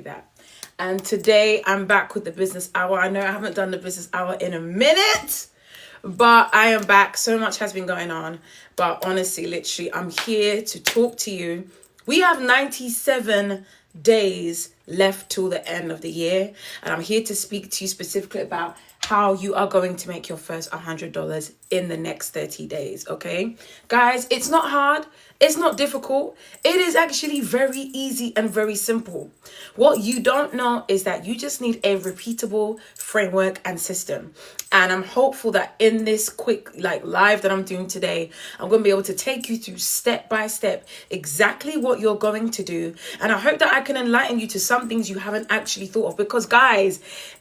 that. And today I'm back with the business hour. I know I haven't done the business hour in a minute, but I am back. So much has been going on. But honestly, literally, I'm here to talk to you. We have 97 days left till the end of the year. And I'm here to speak to you specifically about how you are going to make your first $100 in the next 30 days, okay? Guys, it's not hard. It's not difficult. It is actually very easy and very simple. What you don't know is that you just need a repeatable framework and system. And I'm hopeful that in this quick live that I'm doing today, I'm going to be able to take you through step by step exactly what you're going to do. And I hope that I can enlighten you to some things you haven't actually thought of. Because guys,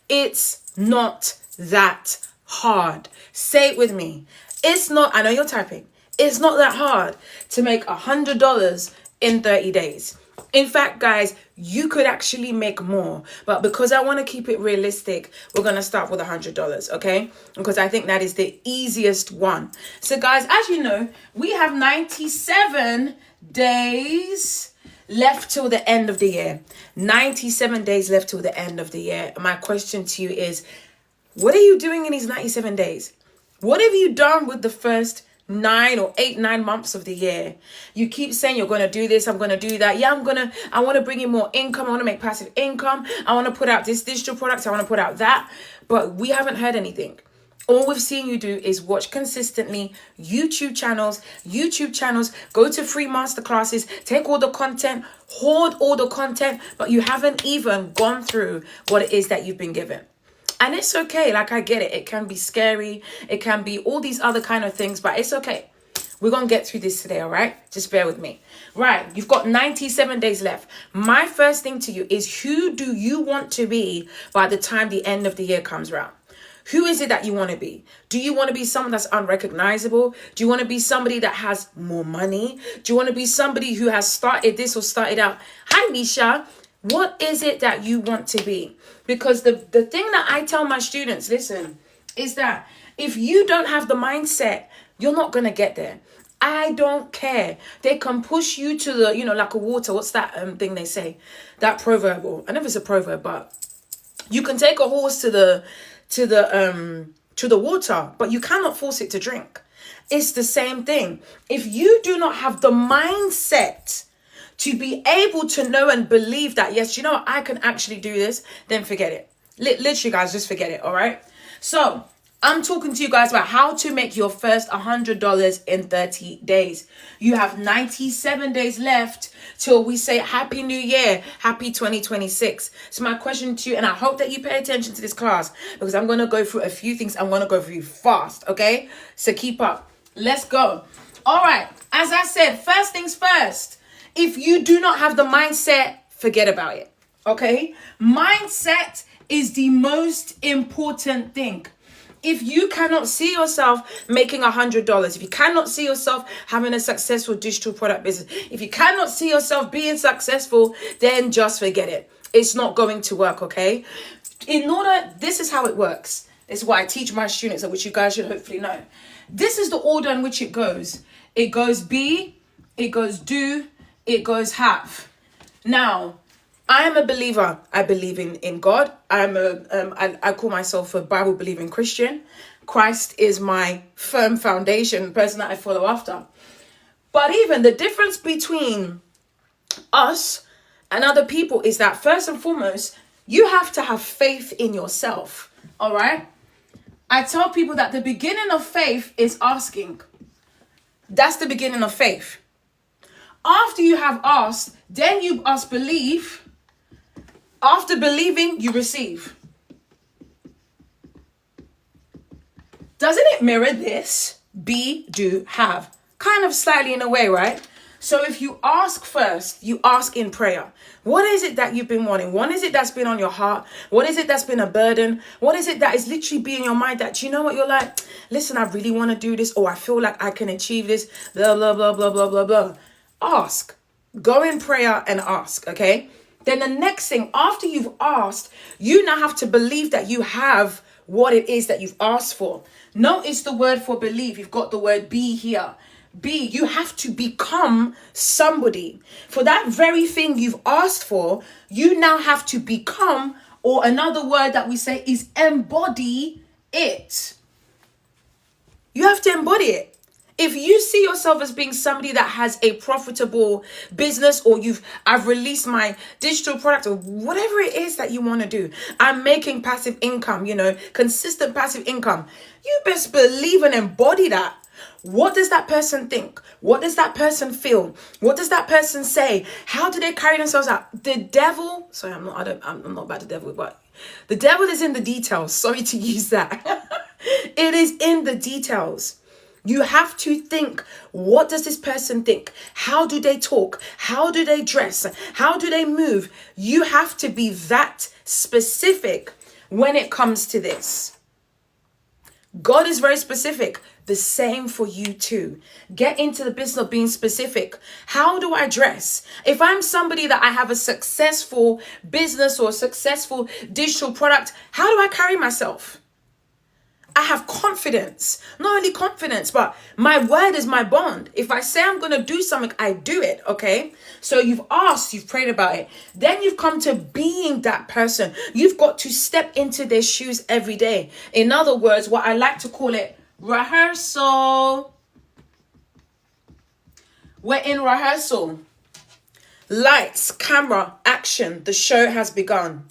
it's not that hard. Say it with me. It's not, I know you're typing. It's not that hard to make $100 in 30 days. In fact, guys, you could actually make more. But because I want to keep it realistic, we're going to start with $100, okay? Because I think that is the easiest one. So guys, as you know, we have 97 days left till the end of the year. 97 days left till the end of the year. My question to you is, what are you doing in these 97 days? What have you done with the first 9 months of the year? You keep saying you're going to do this, I'm going to do that. Yeah, I want to bring in more income. I want to make passive income. I want to put out this digital product. I want to put out that. But we haven't heard anything. All we've seen you do is watch consistently YouTube channels, go to free masterclasses, take all the content, hoard all the content, but you haven't even gone through what it is that you've been given. And it's okay. I get it. It can be scary. It can be all these other kind of things, but it's okay. We're going to get through this today, all right? Just bear with me. Right. You've got 97 days left. My first thing to you is, who do you want to be by the time the end of the year comes around? Who is it that you want to be? Do you want to be someone that's unrecognizable? Do you want to be somebody that has more money? Do you want to be somebody who has started this or started out? Hi, Nisha. What is it that you want to be? Because the thing that I tell my students, listen, is that if you don't have the mindset, you're not going to get there. I don't care. They can push you to the, like a water. What's that thing they say? That proverb. Or, I know it's a proverb, but you can take a horse to the water, but you cannot force it to drink. It's the same thing. If you do not have the mindset to be able to know and believe that, yes, I can actually do this, then forget it. Literally, guys, just forget it, all right? So I'm talking to you guys about how to make your first $100 in 30 days. You have 97 days left till we say Happy New Year, Happy 2026. So my question to you, and I hope that you pay attention to this class, because I'm going to go through a few things. I'm going to go through fast, okay? So keep up. Let's go. All right. As I said, first things first. If you do not have the mindset, forget about it, okay? Mindset is the most important thing. If you cannot see yourself making $100, if you cannot see yourself having a successful digital product business, if you cannot see yourself being successful, then just forget it. It's not going to work, okay? This is how it works. This is what I teach my students, which you guys should hopefully know. This is the order in which it goes. It goes be, it goes do, it goes have. Now, I am a believer. I believe in God. I call myself a Bible believing Christian. Christ is my firm foundation, the person that I follow after. But even the difference between us and other people is that, first and foremost, you have to have faith in yourself. All right? I tell people that the beginning of faith is asking. That's the beginning of faith. After you have asked, then you must believe. After believing, you receive. Doesn't it mirror this? Be, do, have. Kind of slightly in a way, right? So if you ask first, you ask in prayer. What is it that you've been wanting? What is it that's been on your heart? What is it that's been a burden? What is it that is literally be in your mind that, you know what, you're like, listen, I really want to do this, or I feel like I can achieve this, blah, blah, blah, blah, blah, blah, blah. Ask. Go in prayer and ask, okay? Then the next thing, after you've asked, you now have to believe that you have what it is that you've asked for. Notice the word for believe. You've got the word be here. B, you have to become somebody. For that very thing you've asked for, you now have to become, or another word that we say is embody it. You have to embody it. If you see yourself as being somebody that has a profitable business, or I've released my digital product, or whatever it is that you want to do, I'm making passive income, consistent passive income, you best believe and embody that. What does that person think? What does that person feel? What does that person say? How do they carry themselves out? The devil, sorry, I'm not about the devil, but the devil is in the details. Sorry to use that. It is in the details. You have to think, what does this person think? How do they talk? How do they dress? How do they move? You have to be that specific when it comes to this. God is very specific. The same for you too. Get into the business of being specific. How do I dress? If I'm somebody that I have a successful business or a successful digital product, how do I carry myself? I have confidence. Not only confidence, but my word is my bond. If I say I'm going to do something, I do it, okay? So you've asked, you've prayed about it. Then you've come to being that person. You've got to step into their shoes every day. In other words, what I like to call it, rehearsal. We're in rehearsal. Lights, camera, action. The show has begun.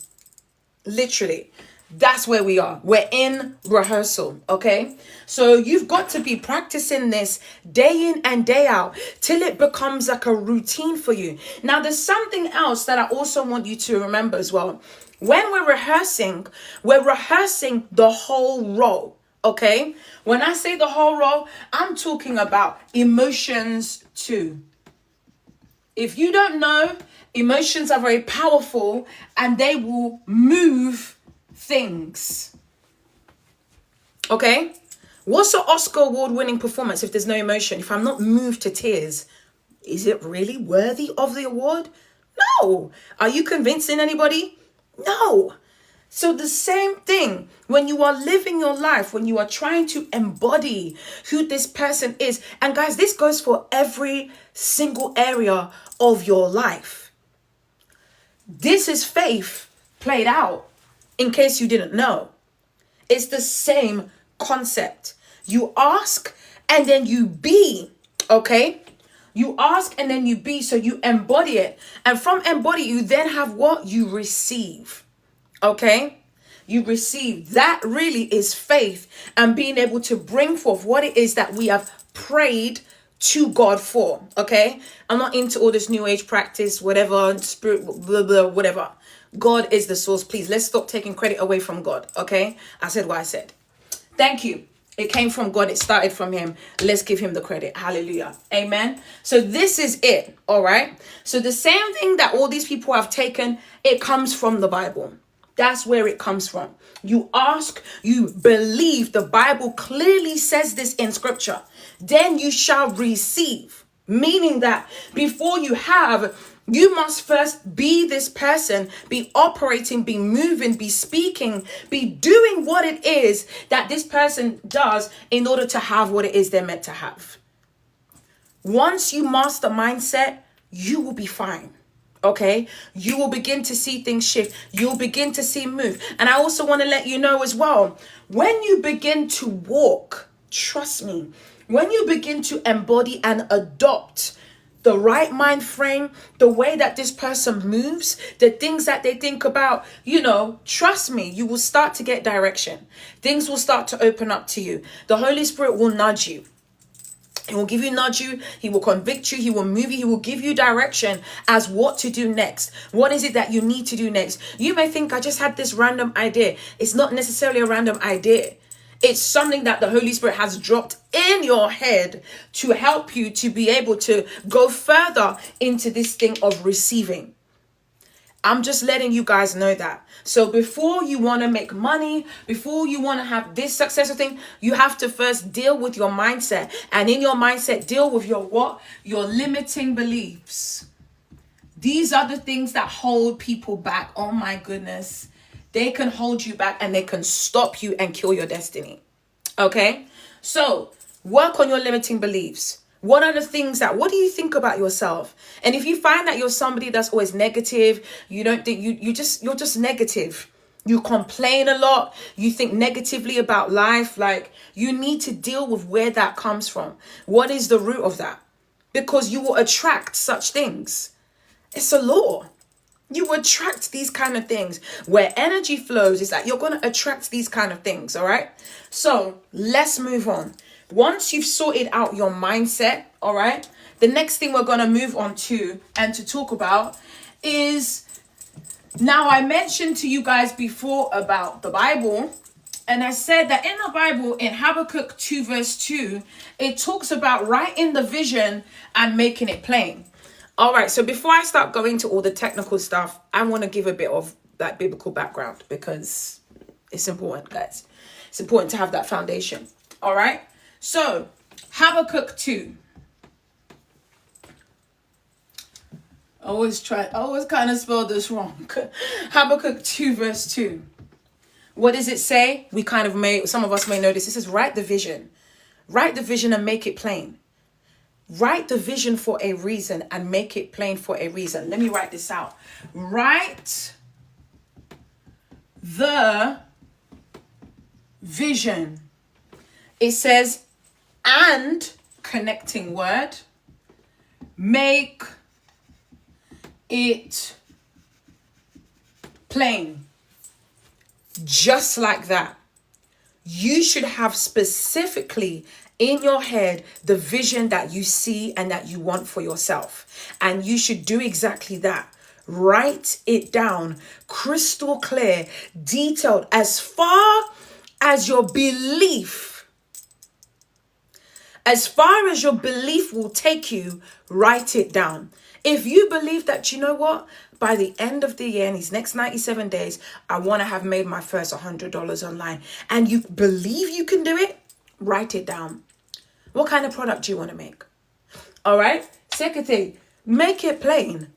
Literally. That's where we are. We're in rehearsal, okay? So you've got to be practicing this day in and day out till it becomes like a routine for you. Now, there's something else that I also want you to remember as well. When we're rehearsing the whole role, okay? When I say the whole role, I'm talking about emotions too. If you don't know, emotions are very powerful and they will move things. Okay? What's an Oscar award-winning performance if there's no emotion? If I'm not moved to tears, is it really worthy of the award? No. Are you convincing anybody? No. So the same thing, when you are living your life, when you are trying to embody who this person is, and guys, this goes for every single area of your life. This is faith played out. In case you didn't know, it's the same concept. You ask and then you be, okay? You ask and then you be, so you embody it. And from embody, you then have what? You receive, okay? You receive. That really is faith and being able to bring forth what it is that we have prayed to God for, okay? I'm not into all this new age practice, whatever, spirit, blah, blah, whatever. God is the source. Please, let's stop taking credit away from God, okay? I said what I said. Thank you. It came from God. It started from him. Let's give him the credit. Hallelujah. Amen. So this is it, all right? So the same thing that all these people have taken, it comes from the Bible. That's where it comes from. You ask, you believe. The Bible clearly says this in scripture. Then you shall receive. Meaning that before you have, you must first be this person, be operating, be moving, be speaking, be doing what it is that this person does in order to have what it is they're meant to have. Once you master mindset, you will be fine. Okay, you will begin to see things shift. You'll begin to see move. And I also want to let you know as well, when you begin to walk, trust me, when you begin to embody and adopt the right mind frame, the way that this person moves, the things that they think about, trust me, you will start to get direction. Things will start to open up to you. The Holy Spirit will nudge you. He will nudge you. He will convict you. He will move you. He will give you direction as what to do next. What is it that you need to do next? You may think, I just had this random idea. It's not necessarily a random idea. It's something that the Holy Spirit has dropped in your head to help you to be able to go further into this thing of receiving. I'm just letting you guys know that. So before you want to make money, before you want to have this successful thing, you have to first deal with your mindset. And in your mindset, deal with your what? Your limiting beliefs. These are the things that hold people back. Oh my goodness. They can hold you back and they can stop you and kill your destiny. Okay? So work on your limiting beliefs. What are the things what do you think about yourself? And if you find that you're somebody that's always negative, you don't think you're just negative. You complain a lot. You think negatively about life. Like, you need to deal with where that comes from. What is the root of that? Because you will attract such things. It's a law. You attract these kind of things. Where energy flows is that you're going to attract these kind of things. All right. So let's move on. Once you've sorted out your mindset, all right, the next thing we're going to move on to and to talk about is, now I mentioned to you guys before about the Bible, and I said that in the Bible, in Habakkuk 2 verse 2, it talks about writing the vision and making it plain. All right, so before I start going to all the technical stuff, I want to give a bit of that biblical background because it's important, guys. It's important to have that foundation. All right. So, Habakkuk 2. I always kind of spelled this wrong. Habakkuk 2 verse 2. What does it say? Some of us may know this. It says, write the vision. Write the vision and make it plain. Write the vision for a reason and make it plain for a reason. Let me write this out. Write the vision. It says, and connecting word, make it plain. Just like that. You should have specifically in your head the vision that you see and that you want for yourself. And you should do exactly that. Write it down, crystal clear, detailed, as far as your belief. As far as your belief will take you, write it down. If you believe that, you know what, by the end of the year, in these next 97 days, I want to have made my first $100 online, and you believe you can do it, write it down. What kind of product do you want to make? All right. Second thing, make it plain.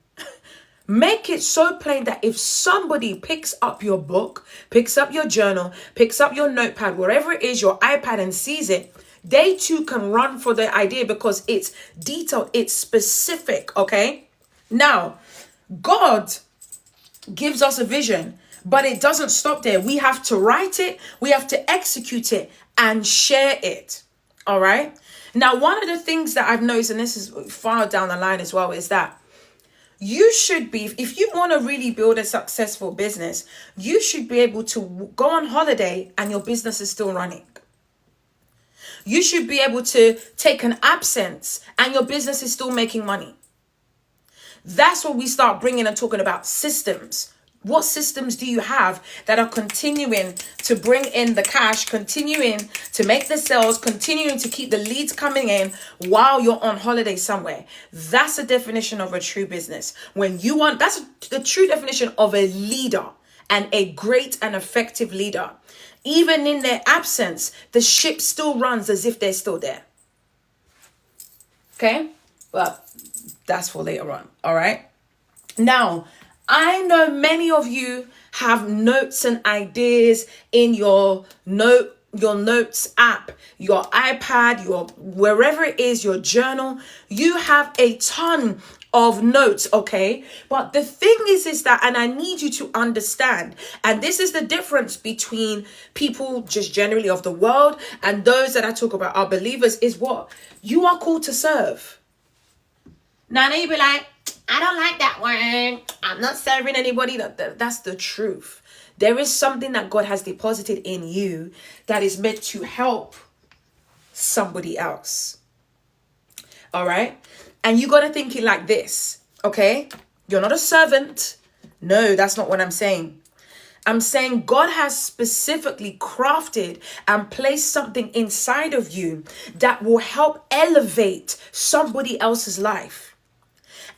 Make it so plain that if somebody picks up your book, picks up your journal, picks up your notepad, wherever it is, your iPad, and sees it, they too can run for the idea because it's detailed, it's specific, okay? Now, God gives us a vision, but it doesn't stop there. We have to write it, we have to execute it, and share it, all right? Now, one of the things that I've noticed, and this is far down the line as well, is that you should be, if you want to really build a successful business, you should be able to go on holiday and your business is still running. You should be able to take an absence and your business is still making money. That's what we start bringing and talking about systems. What systems do you have that are continuing to bring in the cash, continuing to make the sales, continuing to keep the leads coming in while you're on holiday somewhere? That's the definition of a true business. That's the true definition of a leader, and a great and effective leader. Even in their absence, the ship still runs as if they're still there. Okay? Well, that's for later on. All right? Now, I know many of you have notes and ideas in your notes app, your iPad, your wherever it is, your journal. You have a ton of notes, okay? But the thing is that, and I need you to understand, and this is the difference between people just generally of the world and those that I talk about are believers, is what? You are called to serve. Now, you be like, I don't like that word. I'm not serving anybody. That's the truth. There is something that God has deposited in you that is meant to help somebody else. All right? And you got to think it like this, okay? You're not a servant. No, that's not what I'm saying. I'm saying God has specifically crafted and placed something inside of you that will help elevate somebody else's life.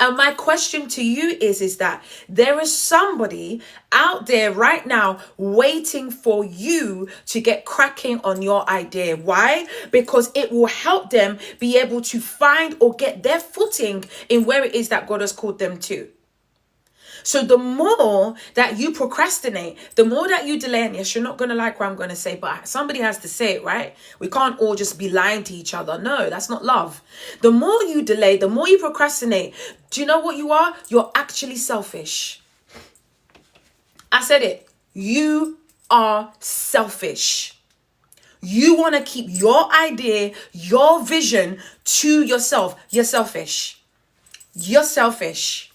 And my question to you is that there is somebody out there right now waiting for you to get cracking on your idea. Why? Because it will help them be able to find or get their footing in where it is that God has called them to. So the more that you procrastinate, the more that you delay, and yes, you're not going to like what I'm going to say, but somebody has to say it, right? We can't all just be lying to each other. No, that's not love. The more you delay, the more you procrastinate, do you know what you are? You're actually selfish. I said it. You are selfish. You want to keep your idea, your vision to yourself. You're selfish. You're selfish.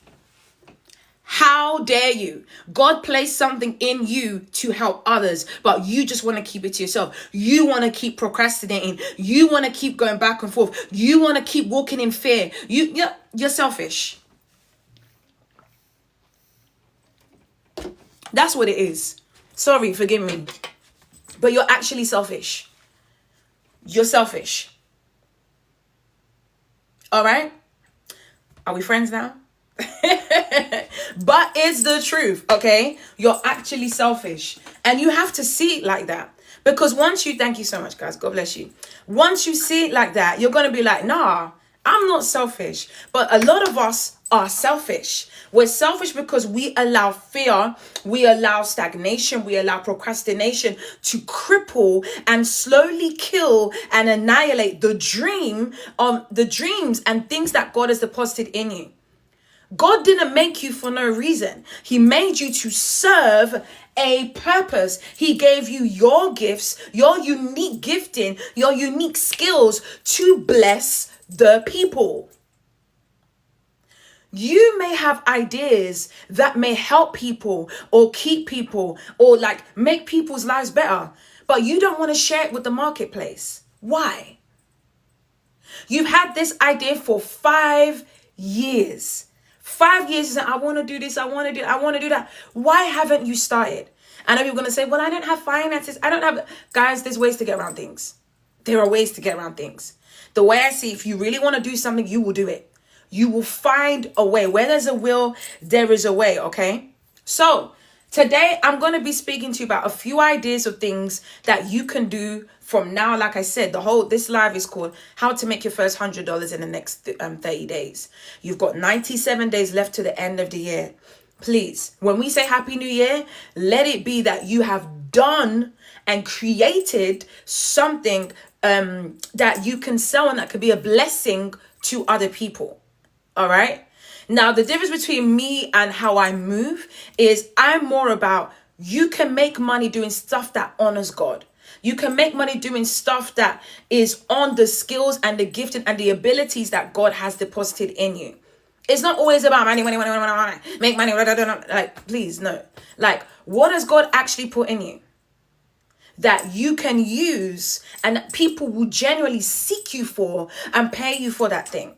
How dare you? God placed something in you to help others, but you just want to keep it to yourself. You want to keep procrastinating. You want to keep going back and forth. You want to keep walking in fear. You're selfish. That's what it is. Sorry, forgive me. But you're actually selfish. You're selfish. All right? Are we friends now? But it's the truth, okay? You're actually selfish. And you have to see it like that. Because thank you so much, guys. God bless you. Once you see it like that, you're going to be like, nah, I'm not selfish. But a lot of us are selfish. We're selfish because we allow fear, we allow stagnation, we allow procrastination to cripple and slowly kill and annihilate the dreams and things that God has deposited in you. God didn't make you for no reason. He made you to serve a purpose. He gave you your gifts, your unique gifting, your unique skills to bless the people. You may have ideas that may help people or keep people or like make people's lives better, but you don't want to share it with the marketplace. Why? You've had this idea for 5 years. 5 years, and I want to do this, I want to do that. Why haven't you started? I know you're going to say, well, I don't have finances. I don't have... Guys, there's ways to get around things. There are ways to get around things. The way I see, if you really want to do something, you will do it. You will find a way. Where there's a will, there is a way, okay? So today, I'm going to be speaking to you about a few ideas of things that you can do from now. Like I said, this live is called How to Make Your First $100 in the Next 30 Days. You've got 97 days left to the end of the year. Please, when we say Happy New Year, let it be that you have done and created something that you can sell and that could be a blessing to other people. All right. Now, the difference between me and how I move is I'm more about you can make money doing stuff that honors God. You can make money doing stuff that is on the skills and the gifting and the abilities that God has deposited in you. It's not always about money, make money. Like, please, no. Like, what has God actually put in you that you can use and people will genuinely seek you for and pay you for that thing?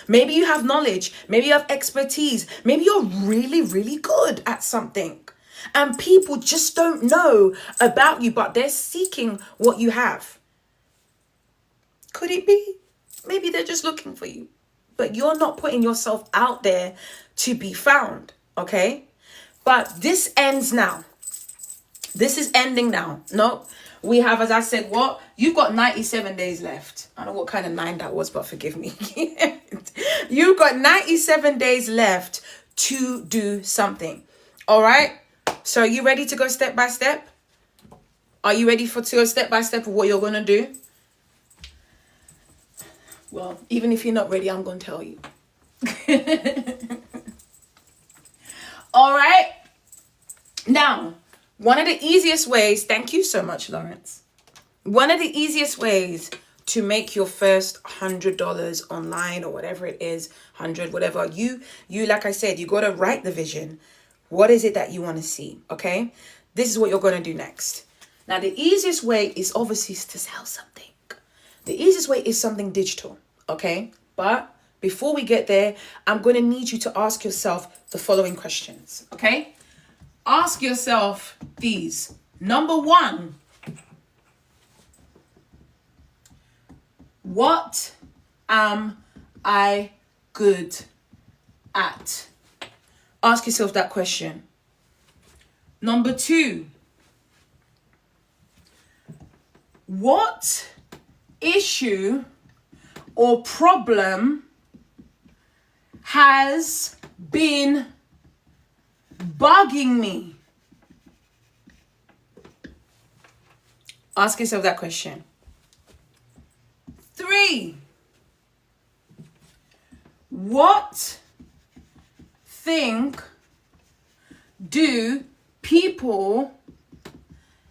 Maybe you have knowledge. Maybe you have expertise. Maybe you're really, really good at something. And people just don't know about you, but they're seeking what you have. Could it be? Maybe they're just looking for you. But you're not putting yourself out there to be found, okay? But this ends now. This is ending now. No, we have, as I said, what? You've got 97 days left. I don't know what kind of 9 that was, but forgive me. You've got 97 days left to do something. All right? So are you ready to go step by step? Are you ready to go step by step of what you're going to do? Well, even if you're not ready, I'm going to tell you. All right. Now, one of the easiest ways, thank you so much, Lawrence. One of the easiest ways to make your first $100 online or whatever it is, 100, whatever, you, like I said, you got to write the vision. What is it that you want to see? Okay. This is what you're going to do next. Now, the easiest way is obviously to sell something. The easiest way is something digital. Okay. But before we get there, I'm going to need you to ask yourself the following questions. Okay. Ask yourself these. Number 1, what am I good at? Ask yourself that question. Number 2, what issue or problem has been bugging me? Ask yourself that question. 3, what thing do people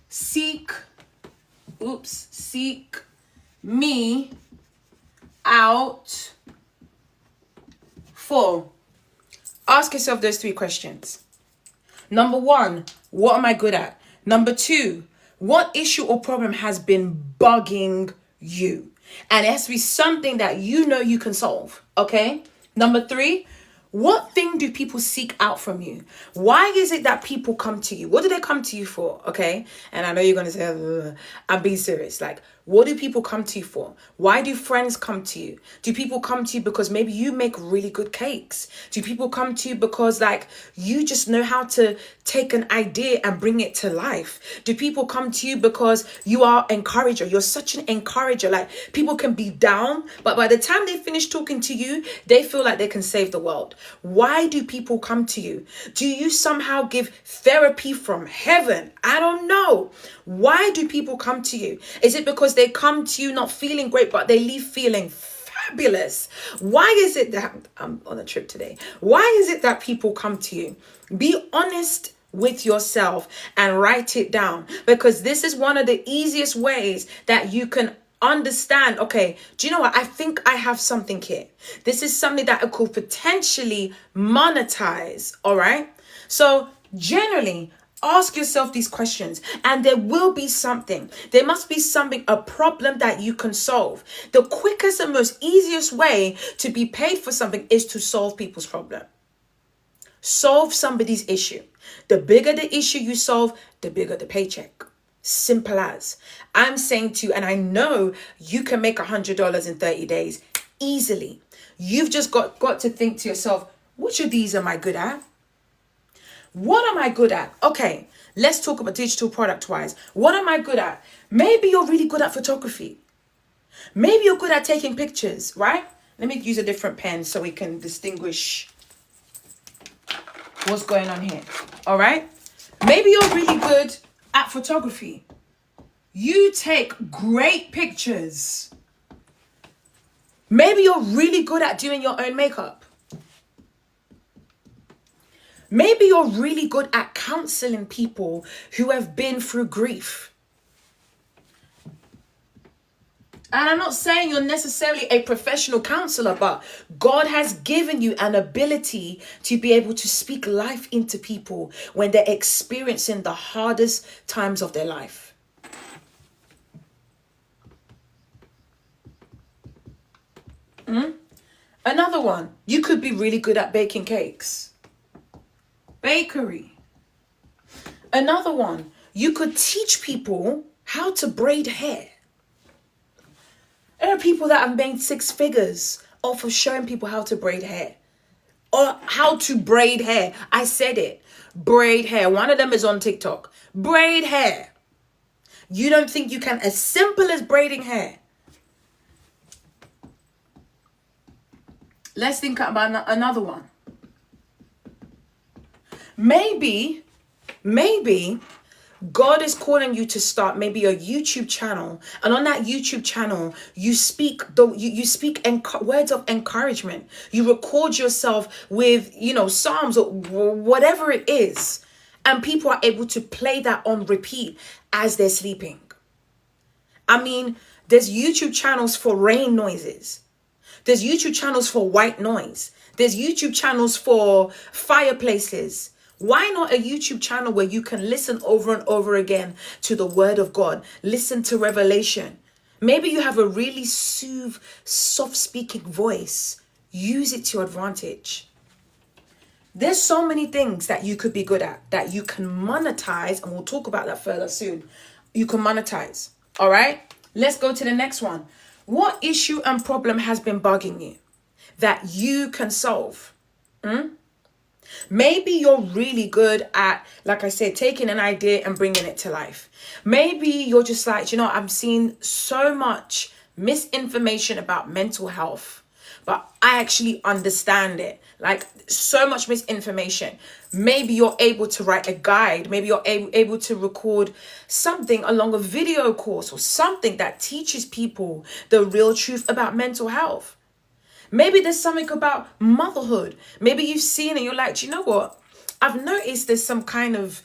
seek me out for? Ask yourself those 3 questions. Number 1, what am I good at? Number 2, what issue or problem has been bugging you? And it has to be something that you know you can solve, okay? Number 3, what thing do people seek out from you? Why is it that people come to you? What do they come to you for, okay? And I know you're going to say, ugh. I'm being serious. Like, what do people come to you for? Why do friends come to you? Do people come to you because maybe you make really good cakes? Do people come to you because, like, you just know how to take an idea and bring it to life? Do people come to you because you are an encourager? You're such an encourager. Like, people can be down, but by the time they finish talking to you, they feel like they can save the world. Why do people come to you? Do you somehow give therapy from heaven? I don't know. Why do people come to you? Is it because they come to you not feeling great, but they leave feeling fabulous? Why is it that I'm on a trip today? Why is it that people come to you? Be honest with yourself and write it down, because this is one of the easiest ways that you can understand, okay, do you know what? I think I have something here. This is something that I could potentially monetize, all right? So generally, ask yourself these questions, and there will be something. There must be something, a problem that you can solve. The quickest and most easiest way to be paid for something is to solve people's problem. Solve somebody's issue. The bigger the issue you solve, the bigger the paycheck. Simple as. I'm saying to you, and I know you can make $100 in 30 days easily. You've just got to think to yourself, which of these am I good at? What am I good at? Okay, let's talk about digital product wise. What am I good at? Maybe you're really good at photography. Maybe you're good at taking pictures, right? Let me use a different pen so we can distinguish what's going on here. All right. Maybe you're really good at photography. You take great pictures. Maybe you're really good at doing your own makeup. Maybe you're really good at counseling people who have been through grief. And I'm not saying you're necessarily a professional counselor, but God has given you an ability to be able to speak life into people when they're experiencing the hardest times of their life. Another one, you could be really good at baking cakes. Bakery. Another one, you could teach people how to braid hair. There are people that have made 6 figures off of showing people how to braid hair. Or how to braid hair. I said it. Braid hair. One of them is on TikTok. Braid hair. You don't think you can, as simple as braiding hair. Let's think about another one. Maybe God is calling you to start maybe a YouTube channel, and on that YouTube channel, you speak words of encouragement. You record yourself with, Psalms or whatever it is, and people are able to play that on repeat as they're sleeping. I mean, there's YouTube channels for rain noises. There's YouTube channels for white noise. There's YouTube channels for fireplaces. Why not a YouTube channel where you can listen over and over again to the word of God? Listen to revelation. Maybe you have a really soft-speaking voice. Use it to your advantage. There's so many things that you could be good at, that you can monetize, and we'll talk about that further soon. You can monetize. All right? Let's go to the next one. What issue and problem has been bugging you that you can solve? Maybe you're really good at, like I said, taking an idea and bringing it to life. Maybe you're just like, I'm seeing so much misinformation about mental health. but I actually understand it. Like, so much misinformation. Maybe you're able to write a guide. Maybe you're able to record something along a video course or something that teaches people the real truth about mental health. Maybe there's something about motherhood. Maybe you've seen it, you're like, do you know what? I've noticed there's some kind of,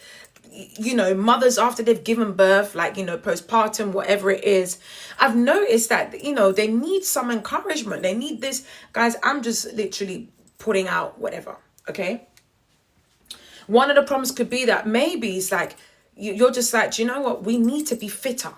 mothers after they've given birth, like, postpartum, whatever it is. I've noticed that, they need some encouragement. They need this. Guys, I'm just literally putting out whatever, okay? One of the problems could be that maybe it's like, you're just like, do you know what? We need to be fitter.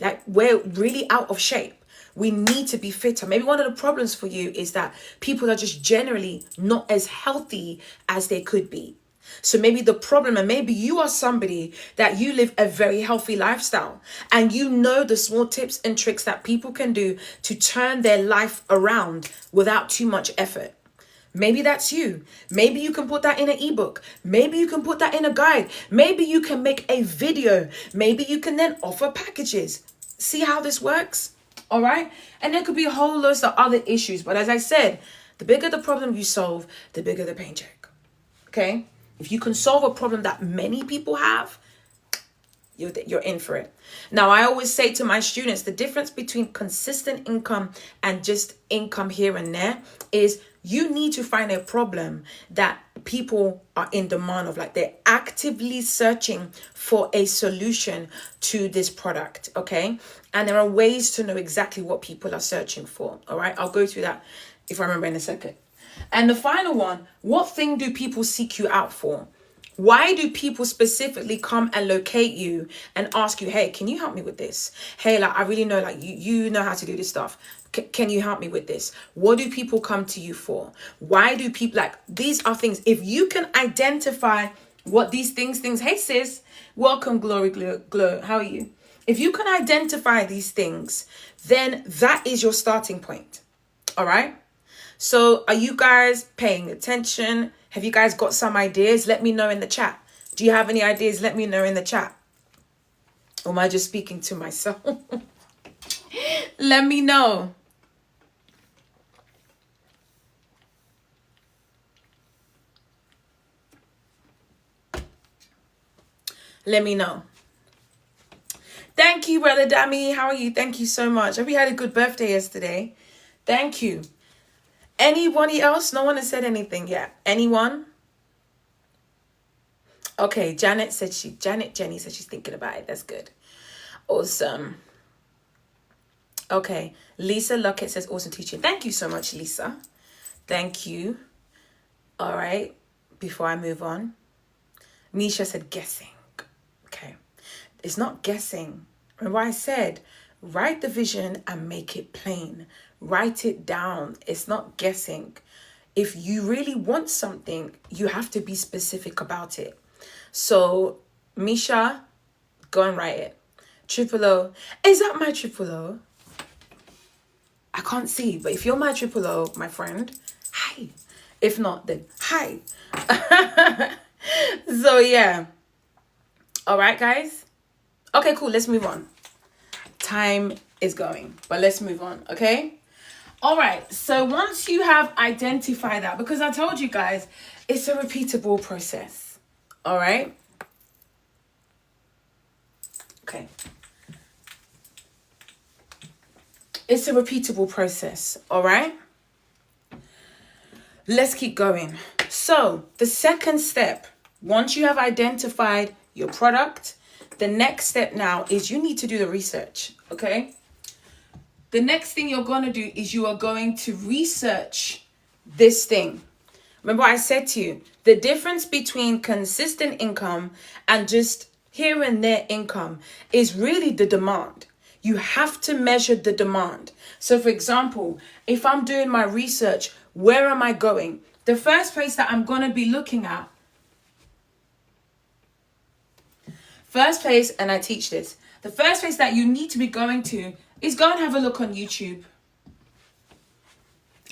Like, we're really out of shape. We need to be fitter. Maybe one of the problems for you is that people are just generally not as healthy as they could be. So maybe the problem, and maybe you are somebody that you live a very healthy lifestyle, and you know the small tips and tricks that people can do to turn their life around without too much effort. Maybe that's you. Maybe you can put that in an ebook. Maybe you can put that in a guide. Maybe you can make a video. Maybe you can then offer packages. See how this works? All right. And there could be a whole list of other issues. But as I said, the bigger the problem you solve, the bigger the pain check. Okay. If you can solve a problem that many people have, you're in for it. Now, I always say to my students, the difference between consistent income and just income here and there is you need to find a problem that people are in demand of, like they're actively searching for a solution to this product, okay? And there are ways to know exactly what people are searching for, all right? I'll go through that if I remember in a second. And the final one, what thing do people seek you out for? Why do people specifically come and locate you and ask you, hey, can you help me with this? Hey, like, I really know, like, you know how to do this stuff. Can you help me with this? What do people come to you for? Why do people, like, these are things. If you can identify what these things, hey, sis, welcome, Glory Glow. How are you? If you can identify these things, then that is your starting point. All right. So are you guys paying attention? Have you guys got some ideas? Let me know in the chat. Do you have any ideas? Let me know in the chat. Or am I just speaking to myself? Let me know. Let me know. Thank you, Brother Dami. How are you? Thank you so much. Hope you had a good birthday yesterday. Thank you. Anybody else? No one has said anything yet. Anyone? Okay, Jenny said she's thinking about it. That's good. Awesome. Okay, Lisa Lockett says awesome teaching. Thank you so much, Lisa. Thank you. All right, before I move on. Misha said guessing. Okay, it's not guessing. Remember I said, write the vision and make it plain. Write it down. It's not guessing. If you really want something, you have to be specific about it. So, Misha, go and write it. Triple O. Is that my Triple O? I can't see, but if you're my Triple O, my friend, hi. If not, then hi. So, yeah. All right, guys. Okay, cool. Let's move on. Time is going, but let's move on, okay? All right. So once you have identified that, because I told you guys, it's a repeatable process. All right. Okay. It's a repeatable process. All right. Let's keep going. So the second step, once you have identified your product, the next step now is you need to do the research. Okay. The next thing you're going to do is you are going to research this thing. Remember I said to you, the difference between consistent income and just here and there income is really the demand. You have to measure the demand. So for example, if I'm doing my research, where am I going? The first place that I'm going to be looking at, and I teach this, the first place that you need to be going to is go and have a look on YouTube.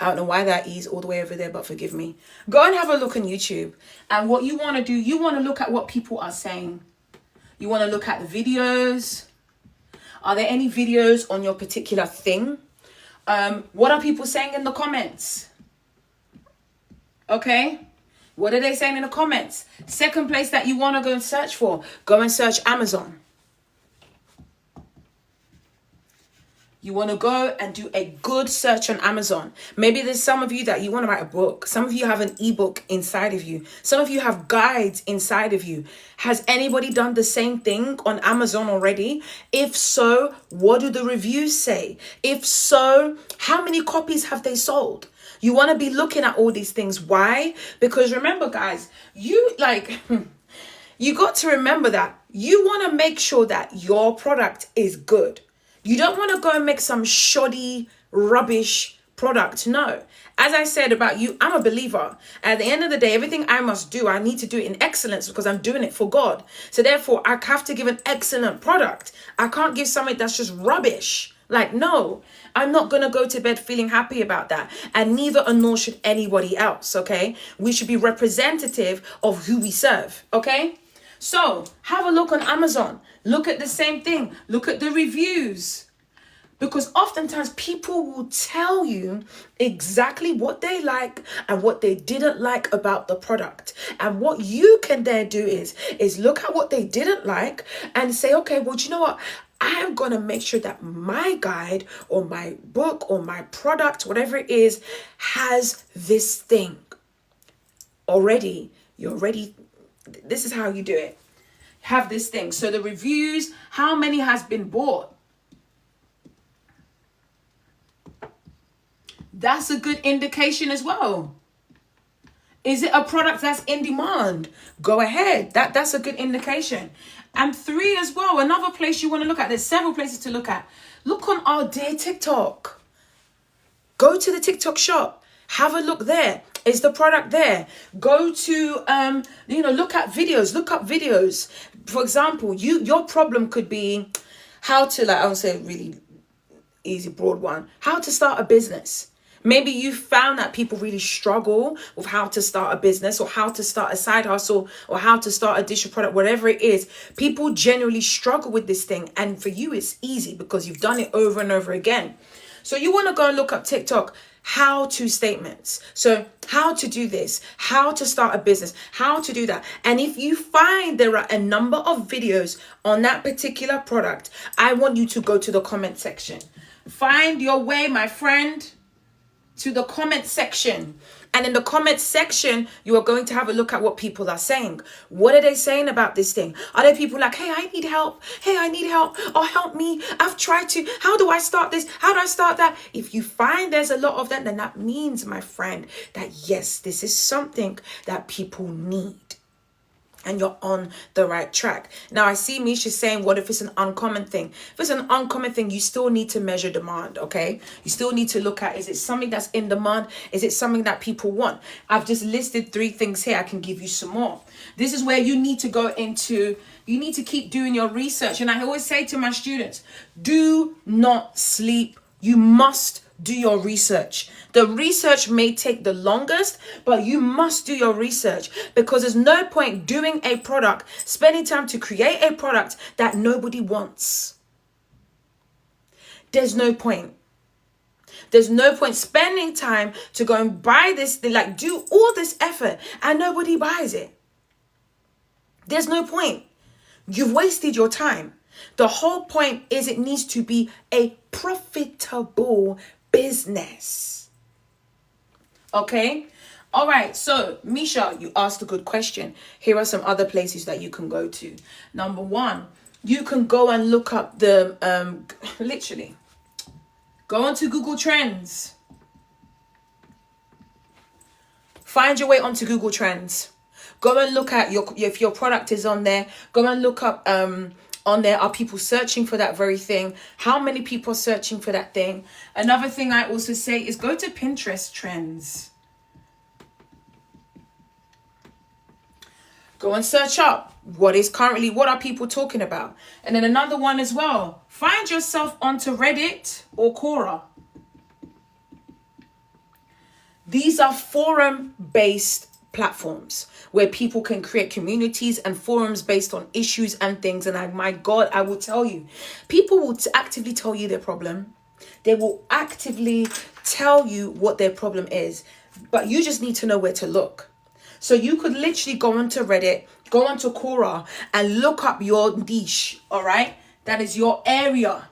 I don't know why that is all the way over there, but forgive me. Go and have a look on YouTube. And what you want to do, you want to look at what people are saying. You want to look at the videos. Are there any videos on your particular thing? What are people saying in the comments? Okay. What are they saying in the comments? Second place that you want to go and search for. Go and search Amazon. You want to go and do a good search on Amazon. Maybe there's some of you that you want to write a book. Some of you have an ebook inside of you. Some of you have guides inside of you. Has anybody done the same thing on Amazon already? If so, what do the reviews say? If so, how many copies have they sold? You want to be looking at all these things. Why? Because remember, guys, you got to remember that you want to make sure that your product is good. You don't want to go and make some shoddy, rubbish product. No. As I said about you, I'm a believer. At the end of the day, everything I must do, I need to do it in excellence because I'm doing it for God. So therefore, I have to give an excellent product. I can't give something that's just rubbish. No, I'm not going to go to bed feeling happy about that. And neither nor should anybody else, okay? We should be representative of who we serve, okay? So have a look on Amazon. Look at the same thing. Look at the reviews. Because oftentimes people will tell you exactly what they like and what they didn't like about the product. And what you can then do is look at what they didn't like and say, okay, well, do you know what? I'm going to make sure that my guide or my book or my product, whatever it is, has this thing already. This is how you do it. Have this thing. So the reviews, how many has been bought? That's a good indication as well. Is it a product that's in demand? Go ahead. That's a good indication. And 3 as well, another place you want to look at. There's several places to look at. Look on our dear TikTok. Go to the TikTok shop. Have a look there. Is the product there? Go to, look at videos. Look up videos. For example, your problem could be how to, I would say a really easy, broad one. How to start a business. Maybe you found that people really struggle with how to start a business or how to start a side hustle or how to start a digital product, whatever it is. People generally struggle with this thing. And for you, it's easy because you've done it over and over again. So you want to go and look up TikTok, how-to statements. So how to do this, how to start a business, how to do that. And if you find there are a number of videos on that particular product, I want you to go to the comment section. Find your way, my friend, to the comment section. And in the comment section, you are going to have a look at what people are saying. What are they saying about this thing? Are there people like, hey, I need help. Hey, I need help. Or help me. I've tried to. How do I start this? How do I start that? If you find there's a lot of that, then that means, my friend, that yes, this is something that people need. And you're on the right track. Now, I see Misha saying, what if it's an uncommon thing? If it's an uncommon thing, you still need to measure demand, okay? You still need to look at, is it something that's in demand? Is it something that people want? I've just listed 3 things here. I can give you some more. This is where you need to go into, you need to keep doing your research. And I always say to my students, do not sleep. You must do your research. The research may take the longest, but you must do your research because there's no point doing a product, spending time to create a product that nobody wants. There's no point. There's no point spending time to go and buy this thing, do all this effort and nobody buys it. There's no point. You've wasted your time. The whole point is it needs to be a profitable business. Okay? All right. So, Misha, you asked a good question. Here are some other places that you can go to. Number 1, you can go and look up the, literally, go onto Google Trends. Find your way onto Google Trends. Go and look at if your product is on there. Go and look up, on there, are people searching for that very thing? How many people are searching for that thing? Another thing I also say is go to Pinterest trends. Go and search up what are people talking about? And then another one as well, find yourself onto Reddit or Quora. These are forum-based platforms where people can create communities and forums based on issues and things. And my God, I will tell you, people will actively tell you their problem. They will actively tell you what their problem is, but you just need to know where to look. So you could literally go onto Reddit, go onto Quora, and look up your niche, all right? That is your area.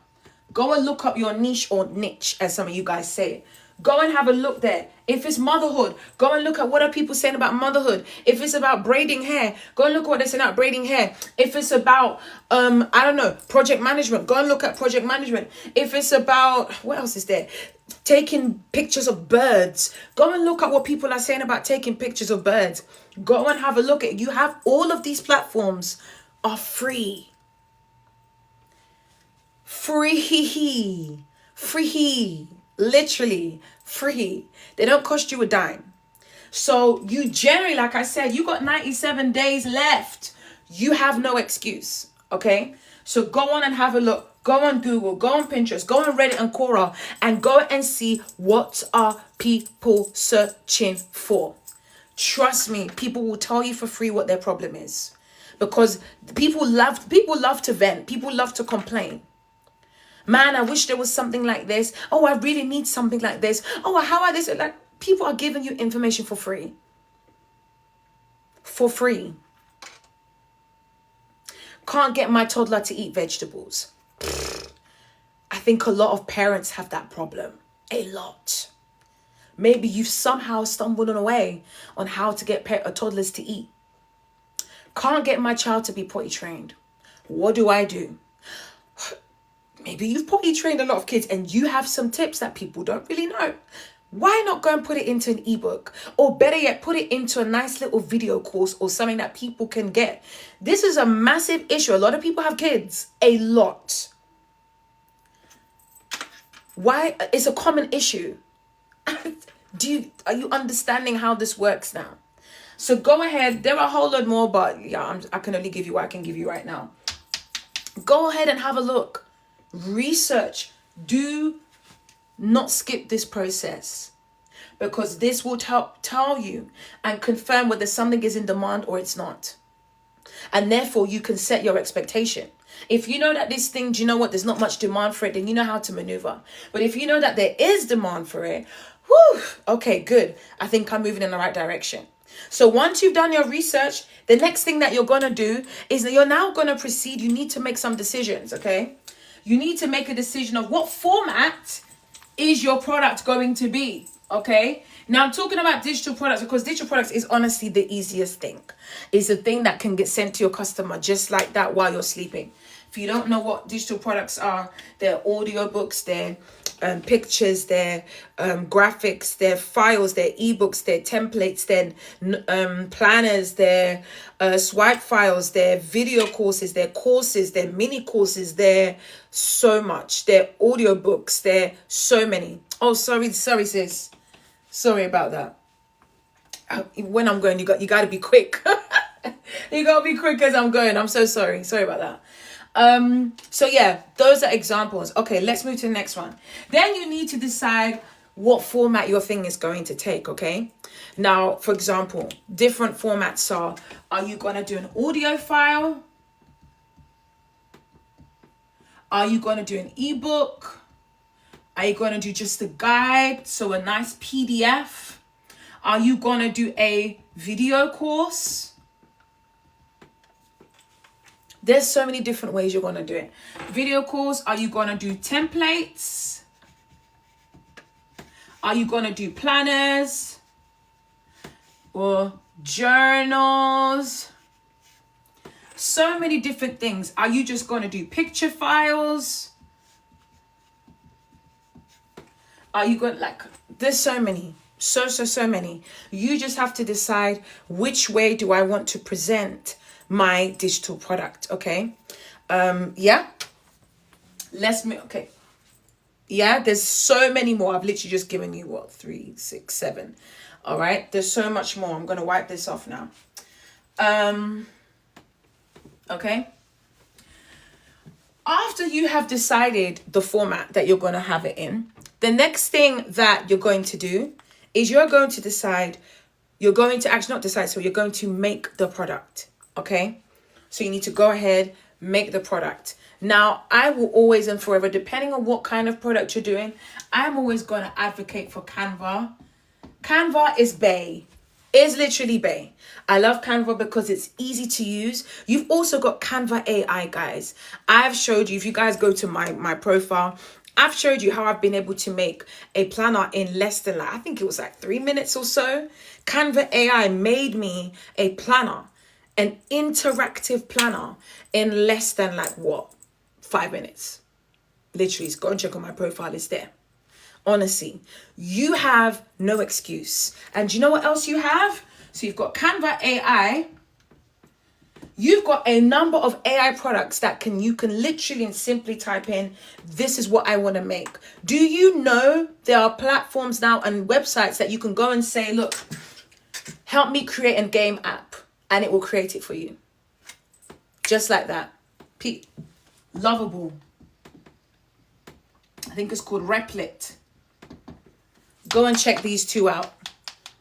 Go and look up your niche, or niche, as some of you guys say. Go and have a look there. If it's motherhood, go and look at what are people saying about motherhood. If it's about braiding hair, go and look at what they're saying about braiding hair. If it's about, I don't know, project management, go and look at project management. If it's about, what else is there? Taking pictures of birds. Go and look at what people are saying about taking pictures of birds. Go and have a look at it. You have all of these platforms are free. Free. Literally free. They don't cost you a dime. So you generally, like I said, you got 97 days left. You have no excuse. Okay. So go on and have a look. Go on Google, go on Pinterest, go on Reddit and Quora, and go and see what are people searching for. Trust me, people will tell you for free what their problem is, because people love to vent. People love to complain. Man, I wish there was something like this. Oh, I really need something like this. Oh, how are this? Like, people are giving you information for free. For free. Can't get my toddler to eat vegetables. I think a lot of parents have that problem. A lot. Maybe you've somehow stumbled on a way on how to get toddlers to eat. Can't get my child to be potty trained. What do? Maybe you've potty trained a lot of kids and you have some tips that people don't really know. Why not go and put it into an ebook? Or better yet, put it into a nice little video course or something that people can get. This is a massive issue. A lot of people have kids. A lot. Why? It's a common issue. Are you understanding how this works now? So go ahead. There are a whole lot more, but yeah, I can only give you what I can give you right now. Go ahead and have a look. Research. Do not skip this process, because this will help tell you and confirm whether something is in demand or it's not. And therefore you can set your expectation. If you know that this thing, do you know what, there's not much demand for it, then you know how to maneuver. But if you know that there is demand for it, okay, good. I think I'm moving in the right direction. So once you've done your research, the next thing that you're going to do is that you're now going to proceed. You need to make some decisions, okay? You need to make a decision of what format is your product going to be, okay? Now I'm talking about digital products, because digital products is honestly the easiest thing. It's a thing that can get sent to your customer just like that while you're sleeping. If you don't know what digital products are, they're audiobooks, they're pictures, they're graphics, they're files, they're ebooks, they're templates, they're planners, they're swipe files, they're video courses, they're mini courses, they're so much. They're audiobooks, they're so many. Oh, sorry sis. Sorry about that. When I'm going, you got to be quick. You got to be quick as I'm going. I'm so sorry. Sorry about that. So yeah, those are examples. Okay, let's move to the next one. Then you need to decide what format your thing is going to take, okay? Now, for example, different formats are you going to do an audio file? Are you going to do an ebook? Are you going to do just a guide, so a nice PDF? Are you going to do a video course? There's so many different ways you're going to do it. Video course, are you going to do templates? Are you going to do planners or journals? So many different things. Are you just going to do picture files? Are you going there's so many, so many. You just have to decide which way do I want to present my digital product, okay? Yeah. Okay. Yeah, there's so many more. I've literally just given you 3, 6, 7. All right, there's so much more. I'm going to wipe this off now. Okay. After you have decided the format that you're going to have it in, the next thing that you're going to do is you're going to make the product. Okay, so you need to go ahead, make the product. Now, I will always and forever, depending on what kind of product you're doing, I'm always going to advocate for Canva. Canva is bae. It's literally bae. I love Canva because it's easy to use. You've also got Canva AI, guys. I've showed you, if you guys go to my profile, I've showed you how I've been able to make a planner in less than, I think it was 3 minutes or so. Canva AI made me a planner, an interactive planner in less than 5 minutes. Literally, go and check on my profile, it's there. Honestly, you have no excuse. And do you know what else you have? So you've got Canva AI. You've got a number of AI products that you can literally and simply type in, this is what I want to make. Do you know there are platforms now and websites that you can go and say, look, help me create a game app, and it will create it for you. Just like that. Lovable. I think it's called Replit. Go and check these two out.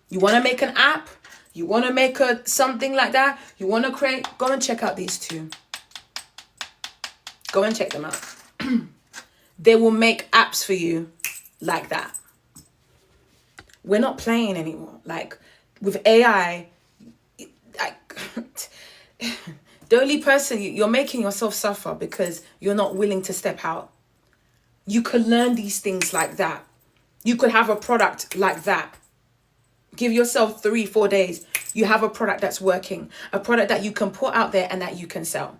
You want to make an app? You want to make something like that? You want to create? Go and check out these two. Go and check them out. They will make apps for you like that. We're not playing anymore. With AI, the only person, you're making yourself suffer because you're not willing to step out. You can learn these things like that. You could have a product like that. Give yourself 3-4 days. You have a product that's working. A product that you can put out there and that you can sell.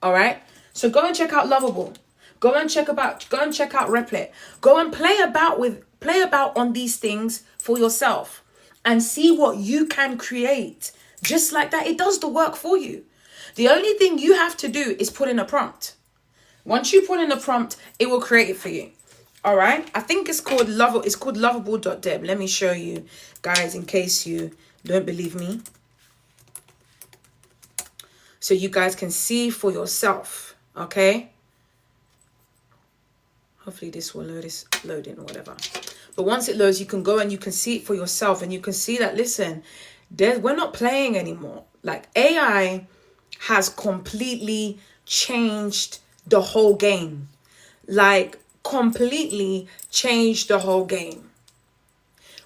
All right? So go and check out Lovable. Go and check out Replit. Go and play about on these things for yourself and see what you can create. Just like that, it does the work for you. The only thing you have to do is put in a prompt. Once you put in a prompt, it will create it for you. All right. I think it's called lovable.deb. Let me show you, guys, in case you don't believe me. So you guys can see for yourself. Okay. Hopefully this will load. It's loading or whatever. But once it loads, you can go and you can see it for yourself. And you can see that, listen, we're not playing anymore. AI has completely changed the whole game. Completely changed the whole game.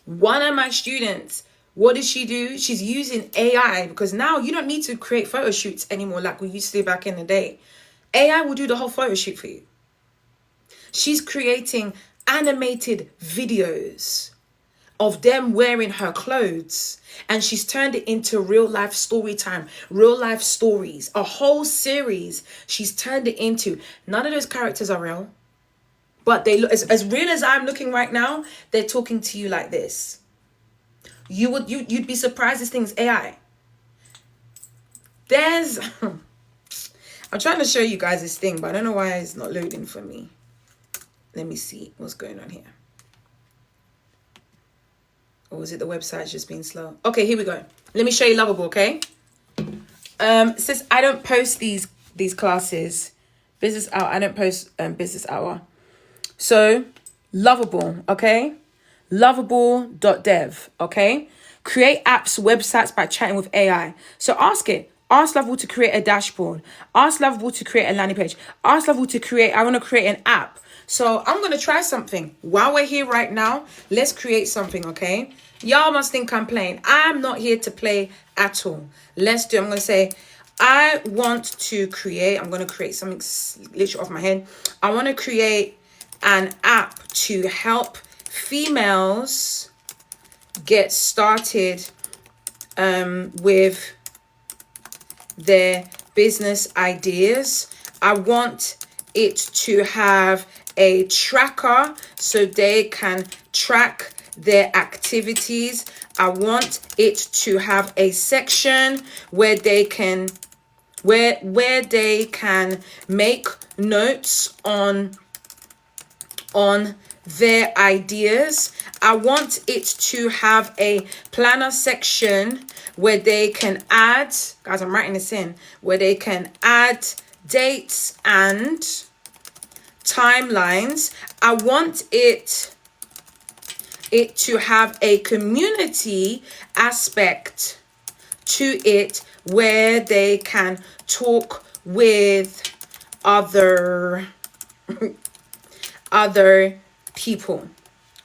One of my students, what does she do? She's using AI because now you don't need to create photo shoots anymore like we used to do back in the day. AI will do the whole photo shoot for you. She's creating animated videos of them wearing her clothes, and she's turned it into real life story time, real life stories, a whole series. She's turned it into, none of those characters are real. But they look as real as I'm looking right now. They're talking to you like this. You'd be surprised this thing's AI. I'm trying to show you guys this thing, but I don't know why it's not loading for me. Let me see what's going on here. Or is it the website's just being slow? Okay, here we go. Let me show you Lovable, okay? It says I don't post these classes. Business hour. I don't post business hour. So, Lovable, okay? Lovable.dev, okay? Create apps, websites by chatting with AI. So ask it. Ask Lovable to create a dashboard. Ask Lovable to create a landing page. Ask Lovable to I want to create an app. So I'm going to try something. While we're here right now, let's create something, okay? Y'all must think I'm playing. I'm not here to play at all. I'm going to say, I want to create, I'm going to create something literally off my head. I want to create an app to help females get started with their business ideas. I want it to have a tracker so they can track their activities. I want it to have a section where they can make notes on their ideas. I want it to have a planner section where they can add, guys, I'm writing this in, where they can add dates and timelines. I want it to have a community aspect to it where they can talk with other other people.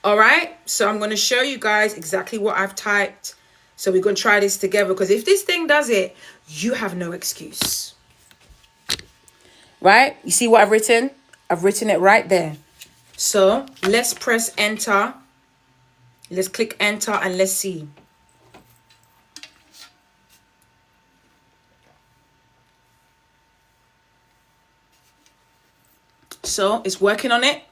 All right, so I'm going to show you guys exactly what I've typed. So we're going to try this together, because if this thing does it, you have no excuse. Right? You see what I've written? I've written it right there. So let's press enter. Let's click enter and let's see. So it's working on it.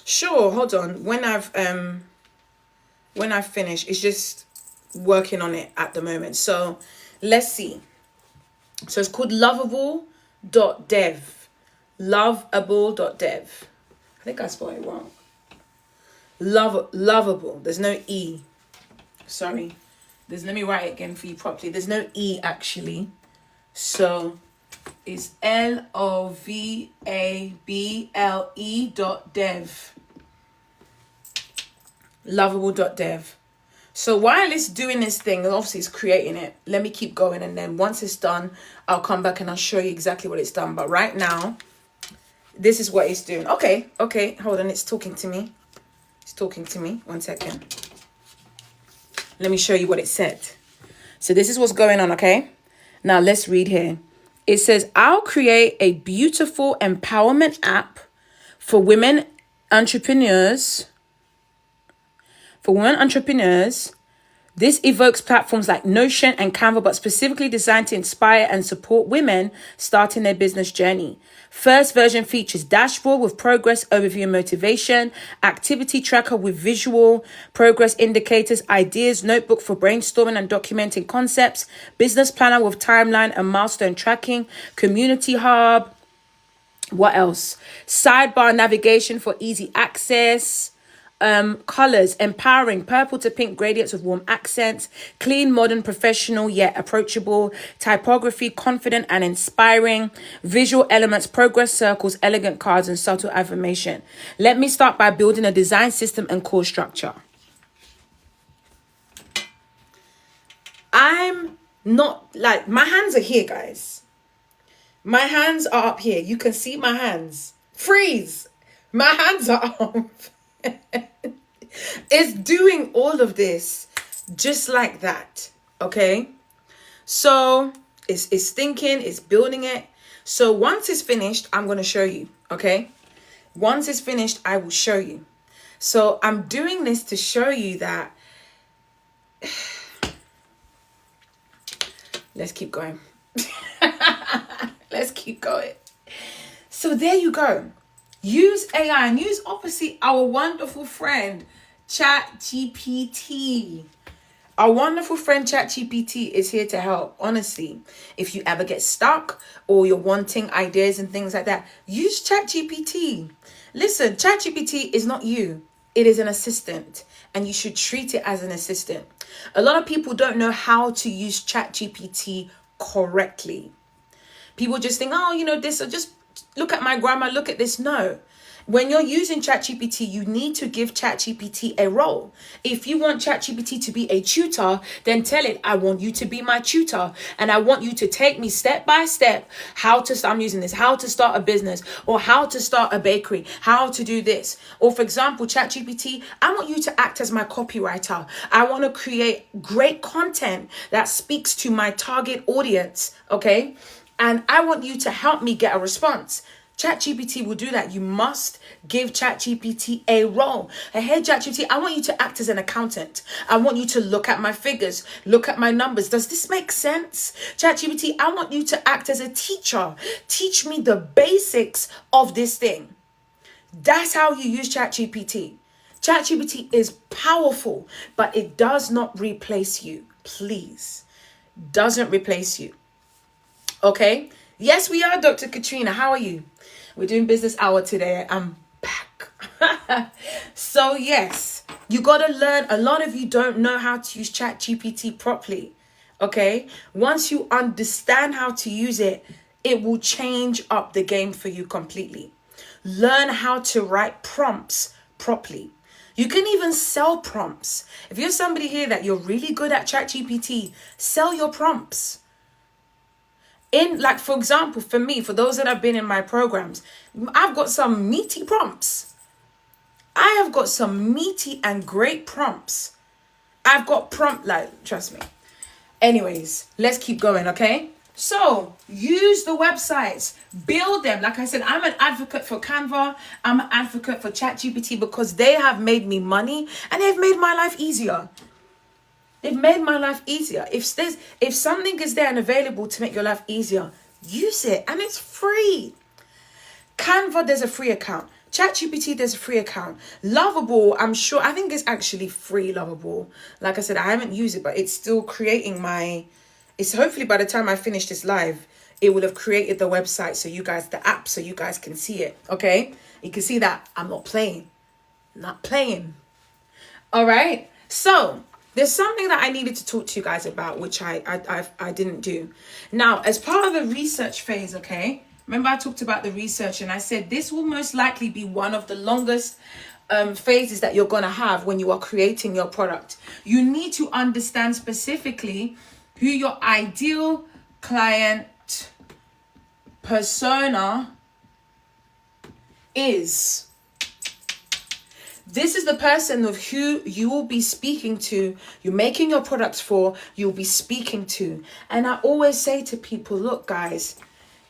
Sure, hold on. When I've finished, it's just working on it at the moment. So let's see. So it's called lovable.dev. Lovable.dev. I think I spelled it wrong. Lovable. There's no E. Sorry. Let me write it again for you properly. There's no E actually. So it's lovable.dev. Lovable.dev. So while it's doing this thing, obviously it's creating it. Let me keep going, and then once it's done, I'll come back and I'll show you exactly what it's done. But right now, this is what it's doing. Okay, hold on. It's talking to me. It's talking to me. 1 second. Let me show you what it said. So this is what's going on, okay? Now let's read here. It says, I'll create a beautiful empowerment app for women entrepreneurs. This evokes platforms like Notion and Canva, but specifically designed to inspire and support women starting their business journey. First version features dashboard with progress, overview, and motivation, activity tracker with visual progress indicators, ideas, notebook for brainstorming and documenting concepts, business planner with timeline and milestone tracking, community hub. What else? Sidebar navigation for easy access. Colors, empowering, purple to pink gradients with warm accents, clean, modern, professional, yet approachable, typography, confident and inspiring, visual elements, progress circles, elegant cards, and subtle affirmation. Let me start by building a design system and core structure. I'm not like, my hands are here, guys. My hands are up here. You can see my hands. Freeze. My hands are up. It's doing all of this just like that. Okay, so it's thinking, it's building it. So once it's finished, I'm going to show you. Okay, once it's finished, I will show you. So I'm doing this to show you that let's keep going. Let's keep going. So there you go. Use AI and use, obviously, our wonderful friend, ChatGPT. Our wonderful friend, ChatGPT, is here to help. Honestly, if you ever get stuck or you're wanting ideas and things like that, use ChatGPT. Listen, ChatGPT is not you. It is an assistant, and you should treat it as an assistant. A lot of people don't know how to use ChatGPT correctly. People just think, oh, you know, this, or just look at my grammar, look at this. No. When you're using ChatGPT, you need to give ChatGPT a role. If you want ChatGPT to be a tutor, then tell it, I want you to be my tutor. And I want you to take me step by step how to start, I'm using this, how to start a business, or how to start a bakery, how to do this. Or for example, ChatGPT, I want you to act as my copywriter. I want to create great content that speaks to my target audience. Okay. And I want you to help me get a response. ChatGPT will do that. You must give ChatGPT a role. Hey, ChatGPT, I want you to act as an accountant. I want you to look at my figures, look at my numbers. Does this make sense? ChatGPT, I want you to act as a teacher. Teach me the basics of this thing. That's how you use ChatGPT. ChatGPT is powerful, but it does not replace you. Please. Doesn't replace you. Okay. Yes, we are, Dr. Katrina. How are you? We're doing business hour today. I'm back. So yes, you got to learn. A lot of you don't know how to use ChatGPT properly. Okay. Once you understand how to use it, it will change up the game for you completely. Learn how to write prompts properly. You can even sell prompts. If you're somebody here that you're really good at ChatGPT, sell your prompts. Like, for example, for me, for those that have been in my programs, I've got some meaty prompts. I have got some meaty and great prompts. I've got trust me. Anyways, let's keep going, okay? So, use the websites, build them. Like I said, I'm an advocate for Canva. I'm an advocate for ChatGPT because they have made me money and they've made my life easier. They've made my life easier. If something is there and available to make your life easier, use it, and it's free. Canva, there's a free account. ChatGPT, there's a free account. Lovable, I think it's actually free, Lovable. Like I said, I haven't used it, but it's still creating it's hopefully by the time I finish this live, it will have created the website the app, so you guys can see it, okay? You can see that I'm not playing. All right? So, there's something that I needed to talk to you guys about, which I didn't do. Now, as part of the research phase, okay? Remember I talked about the research and I said this will most likely be one of the longest phases that you're going to have when you are creating your product. You need to understand specifically who your ideal client persona is. This is the person of who you will be speaking to, you're making your products for, you'll be speaking to. And I always say to people, look, guys,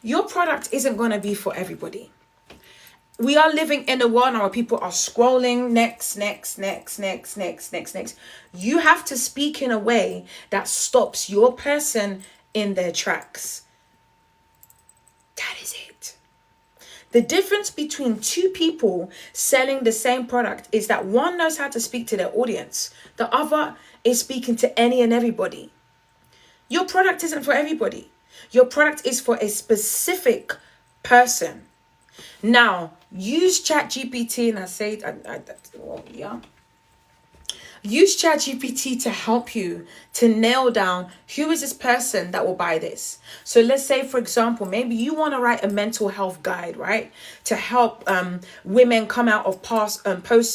your product isn't going to be for everybody. We are living in a world now where people are scrolling next. You have to speak in a way that stops your person in their tracks. That is it. The difference between two people selling the same product is that one knows how to speak to their audience. The other is speaking to any and everybody. Your product isn't for everybody. Your product is for a specific person. Now, use ChatGPT, and I say, use ChatGPT to help you to nail down who is this person that will buy this. So let's say, for example, maybe you want to write a mental health guide, right? To help women come out of postpartum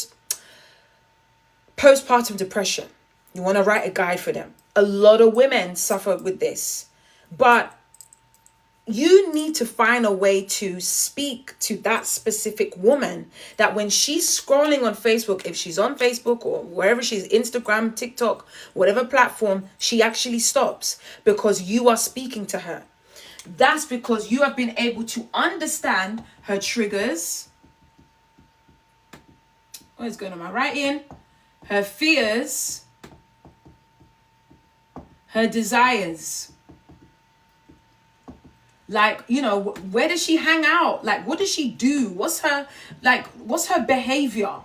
depression. You want to write a guide for them. A lot of women suffer with this, but you need to find a way to speak to that specific woman that when she's scrolling on Facebook, if she's on Facebook or wherever she's, Instagram, TikTok, whatever platform, she actually stops because you are speaking to her. That's because you have been able to understand her triggers. What is going on my writing? Her fears, her desires. Like, you know, where does she hang out? Like, what does she do? What's her behavior?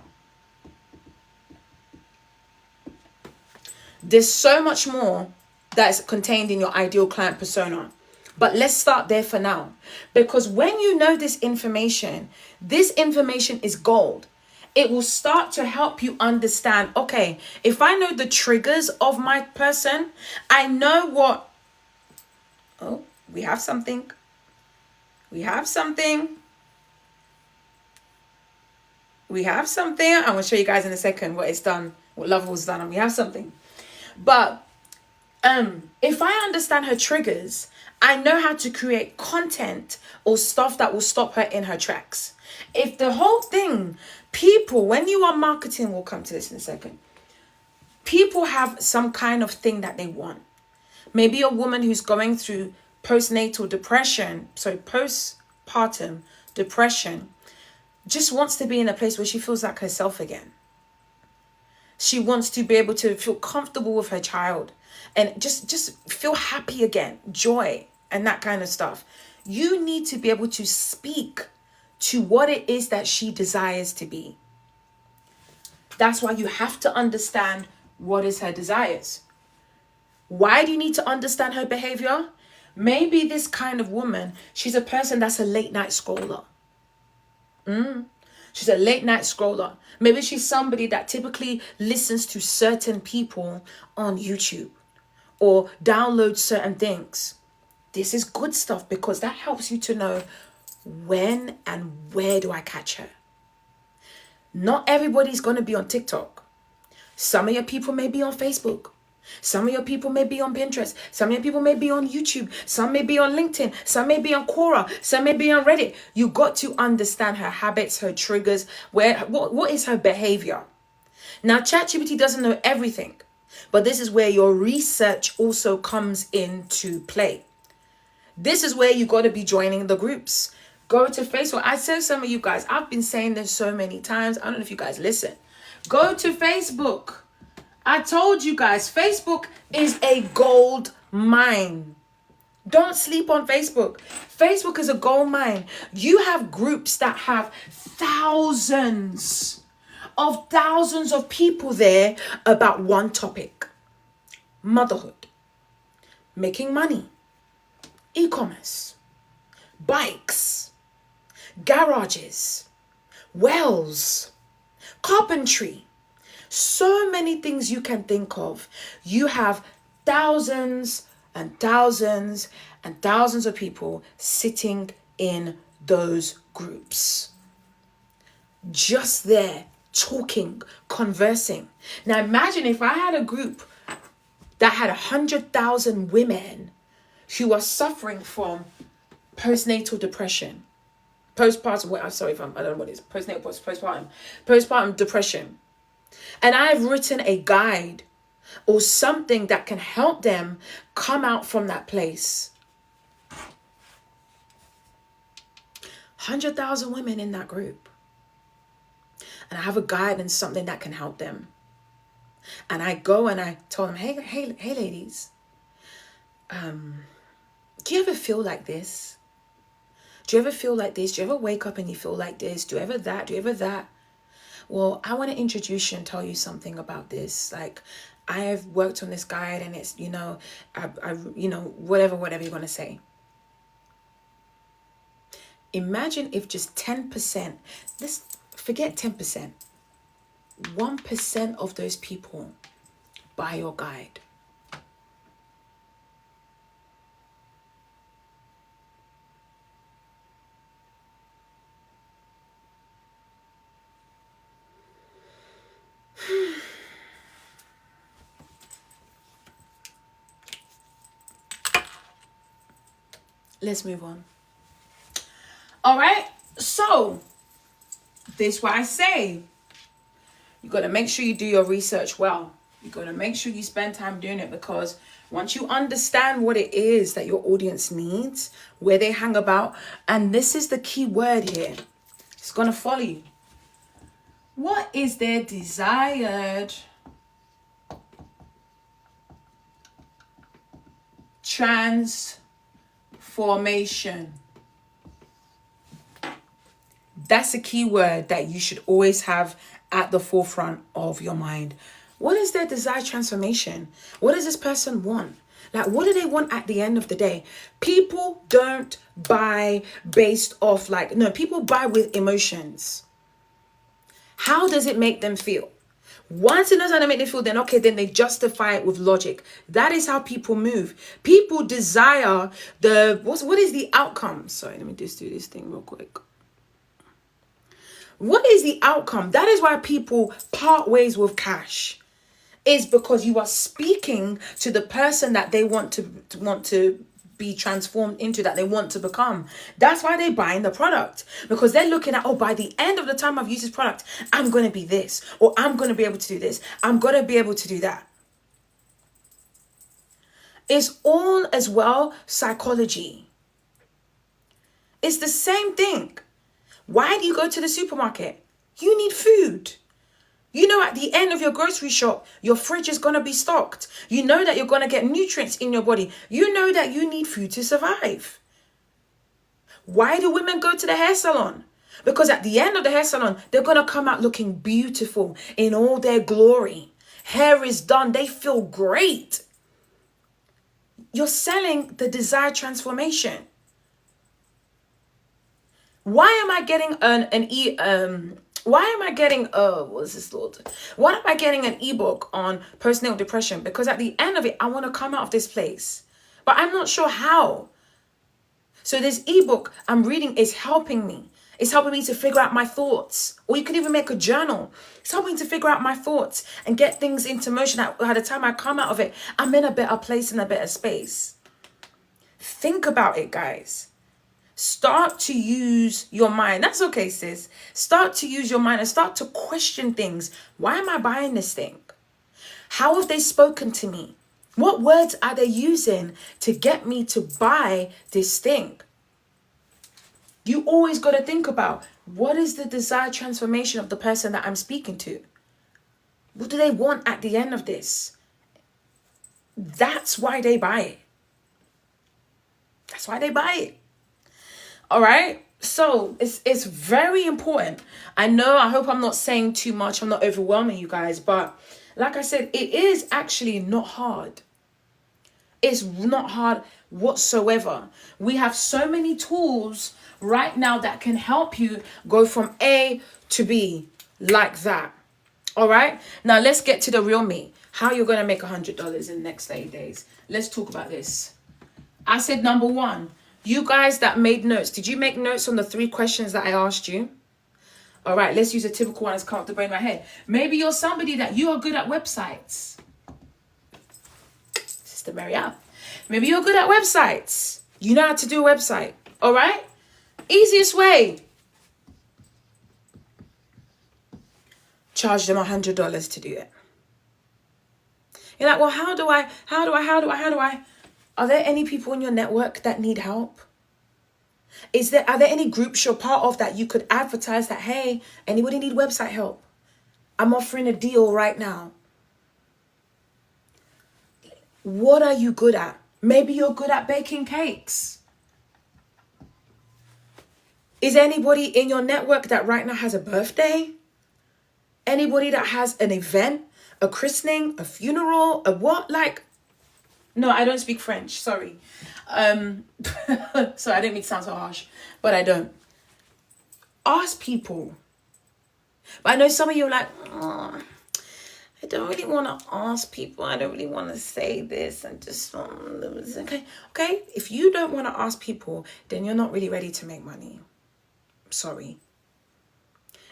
There's so much more that's contained in your ideal client persona. But let's start there for now. Because when you know this information is gold. It will start to help you understand, okay, if I know the triggers of my person, I know what... Oh, we have something. I'm going to show you guys in a second what it's done, what Lovable's done, and we have something. But if I understand her triggers, I know how to create content or stuff that will stop her in her tracks. If the whole thing, people, when you are marketing, we'll come to this in a second. People have some kind of thing that they want. Maybe a woman who's going through postpartum depression just wants to be in a place where she feels like herself again. She wants to be able to feel comfortable with her child and just feel happy again, joy and that kind of stuff. You need to be able to speak to what it is that she desires to be. That's why you have to understand what is her desires. Why do you need to understand her behavior? Maybe this kind of woman, she's a person that's a late night scroller. She's a late night scroller. Maybe she's somebody that typically listens to certain people on YouTube or downloads certain things. This is good stuff because that helps you to know when and where do I catch her. Not everybody's going to be on TikTok. Some of your people may be on Facebook. Some of your people may be on Pinterest. Some of your people may be on YouTube. Some may be on LinkedIn. Some may be on Quora. Some may be on Reddit. You got to understand her habits, her triggers, what is her behavior. Now, ChatGPT doesn't know everything, but this is where your research also comes into play. This is where you got to be joining the groups. Go to Facebook. I said some of you guys, I've been saying this so many times. I don't know if you guys listen. Go to Facebook. I told you guys, Facebook is a gold mine. Don't sleep on Facebook. Facebook is a gold mine. You have groups that have thousands of people there about one topic. Motherhood, making money, e-commerce, bikes, garages, wells, carpentry. So many things you can think of. You have thousands and thousands and thousands of people sitting in those groups. Just there, talking, conversing. Now imagine if I had a group that had 100,000 women who are suffering from postnatal depression. I don't know what it is. Postpartum depression. And I've written a guide or something that can help them come out from that place. 100,000 women in that group. And I have a guide and something that can help them. And I go and I tell them, hey ladies, do you ever feel like this? Do you ever feel like this? Do you ever wake up and you feel like this? Do you ever that? Do you ever that? Well, I want to introduce you and tell you something about this. Like, I have worked on this guide and it's, whatever you're going to say. Imagine if just 10%, forget 10%, 1% of those people buy your guide. Let's move on. All right. So this is what I say. You got to make sure you do your research well. You got to make sure you spend time doing it, because once you understand what it is that your audience needs, where they hang about, and this is the key word here, it's going to follow you. What is their desired transformation? That's a key word that you should always have at the forefront of your mind. What is their desired transformation? What does this person want? Like, what do they want at the end of the day? People don't buy based off people buy with emotions. How does it make them feel? Once it knows how to make them feel, then they justify it with logic. That is how people move. People desire what is the outcome? Sorry, let me just do this thing real quick. What is the outcome? That is why people part ways with cash. Is because you are speaking to the person that they want to be transformed into, that they want to become. That's why they're buying the product, because they're looking at, by the end of the time I've used this product, I'm going to be this, or I'm going to be able to do this. I'm going to be able to do that. It's all as well psychology. It's the same thing. Why do you go to the supermarket? You need food. You know, at the end of your grocery shop, your fridge is going to be stocked. You know that you're going to get nutrients in your body. You know that you need food to survive. Why do women go to the hair salon? Because at the end of the hair salon, they're going to come out looking beautiful in all their glory. Hair is done. They feel great. You're selling the desired transformation. Why am I getting Why am I getting an ebook on postnatal depression? Because at the end of it, I want to come out of this place, but I'm not sure how. So this ebook I'm reading is helping me. It's helping me to figure out my thoughts. Or you can even make a journal. It's helping me to figure out my thoughts and get things into motion. By the time I come out of it, I'm in a better place, in a better space. Think about it, guys. Start to use your mind. That's okay, sis. Start to use your mind and start to question things. Why am I buying this thing? How have they spoken to me? What words are they using to get me to buy this thing? You always got to think about, what is the desired transformation of the person that I'm speaking to? What do they want at the end of this? That's why they buy it. That's why they buy it. All right. So it's very important. I hope I'm not saying too much. I'm not overwhelming you guys. But like I said, it is actually not hard. It's not hard whatsoever. We have so many tools right now that can help you go from A to B like that. All right. Now let's get to the real meat. How you're going to make $100 in the next 30 days. Let's talk about this. I said number one. You guys that made notes, did you make notes on the 3 questions that I asked you? All right, let's use a typical one that's come up the brain in my head. Maybe you're somebody that you are good at websites. Sister Marianne. Maybe you're good at websites. You know how to do a website. All right? Easiest way. Charge them $100 to do it. You're like, well, how do I? Are there any people in your network that need help? Are there any groups you're part of that you could advertise that, hey, anybody need website help? I'm offering a deal right now. What are you good at? Maybe you're good at baking cakes. Is anybody in your network that right now has a birthday? Anybody that has an event, a christening, a funeral, a what? No, I don't speak French. Sorry. Sorry, I didn't mean to sound so harsh, but I don't. Ask people. But I know some of you are like, oh, I don't really want to ask people. I don't really want to say this. And just, okay. If you don't want to ask people, then you're not really ready to make money. Sorry.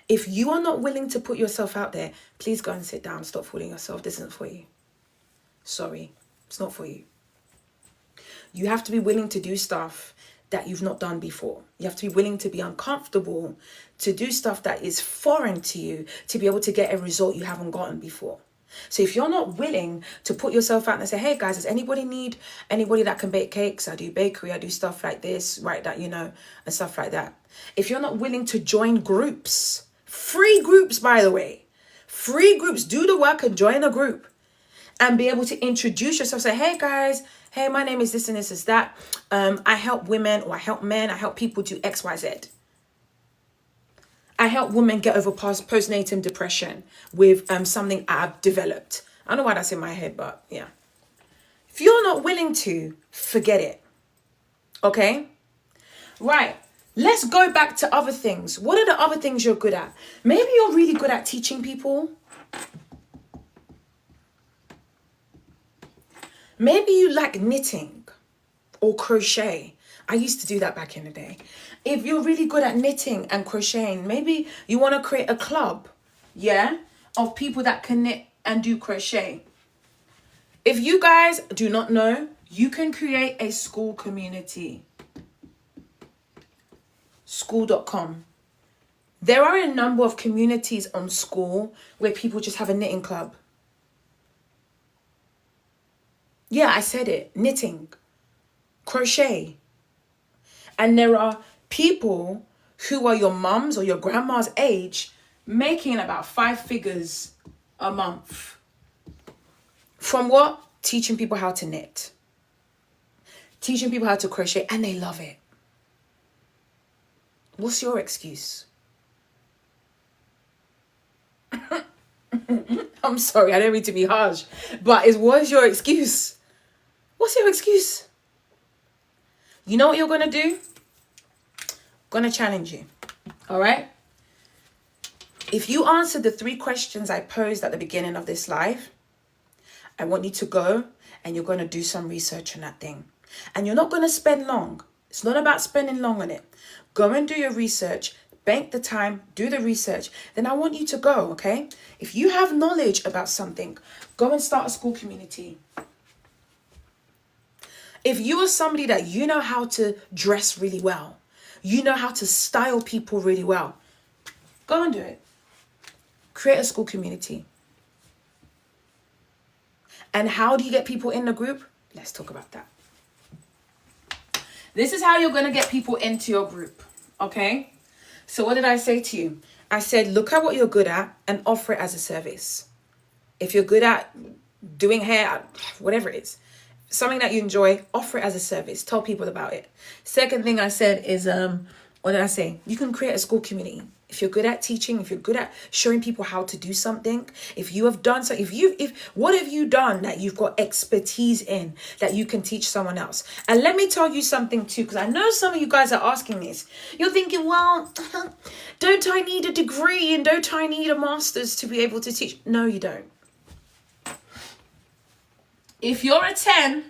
If you are not willing to put yourself out there, please go and sit down. Stop fooling yourself. This isn't for you. Sorry. It's not for you. You have to be willing to do stuff that you've not done before. You have to be willing to be uncomfortable, to do stuff that is foreign to you, to be able to get a result you haven't gotten before. So if you're not willing to put yourself out and say, hey guys, does anybody need anybody that can bake cakes? I do bakery, I do stuff like this, right? That, and stuff like that. If you're not willing to join groups, free groups, by the way, free groups, do the work and join a group. And be able to introduce yourself. Say, hey guys, hey, my name is this and this is that. I help women, or I help men. I help people do X, Y, Z. I help women get over postnatal depression with something I've developed. I don't know why that's in my head, but yeah. If you're not willing to, forget it. Okay? Right. Let's go back to other things. What are the other things you're good at? Maybe you're really good at teaching people. Maybe you like knitting or crochet. I used to do that back in the day. If you're really good at knitting and crocheting, maybe you want to create a club, of people that can knit and do crochet. If you guys do not know, you can create a school community. School.com. There are a number of communities on school where people just have a knitting club. Yeah, I said it. Knitting, crochet. And there are people who are your mums or your grandma's age making about 5 figures a month. From what? Teaching people how to knit. Teaching people how to crochet, and they love it. What's your excuse? I'm sorry, I don't mean to be harsh, but what is your excuse? What's your excuse? You know what you're going to do? I'm going to challenge you. All right? If you answer the 3 questions I posed at the beginning of this live, I want you to go and you're going to do some research on that thing. And you're not going to spend long. It's not about spending long on it. Go and do your research. bank the time, do the research, then I want you to go, okay? If you have knowledge about something, go and start a school community. If you are somebody that you know how to dress really well, you know how to style people really well, go and do it. Create a school community. And how do you get people in the group? Let's talk about that. This is how you're going to get people into your group, okay? So what did I say to you? I said, look at what you're good at and offer it as a service. If you're good at doing hair, whatever it is, something that you enjoy, offer it as a service. Tell people about it. Second thing I said is, what did I say? You can create a school community. If you're good at teaching, if you're good at showing people how to do something, if you have done so, what have you done that you've got expertise in that you can teach someone else? And let me tell you something too, because I know some of you guys are asking this. You're thinking, well, don't I need a degree and don't I need a master's to be able to teach? No, you don't. If you're a 10,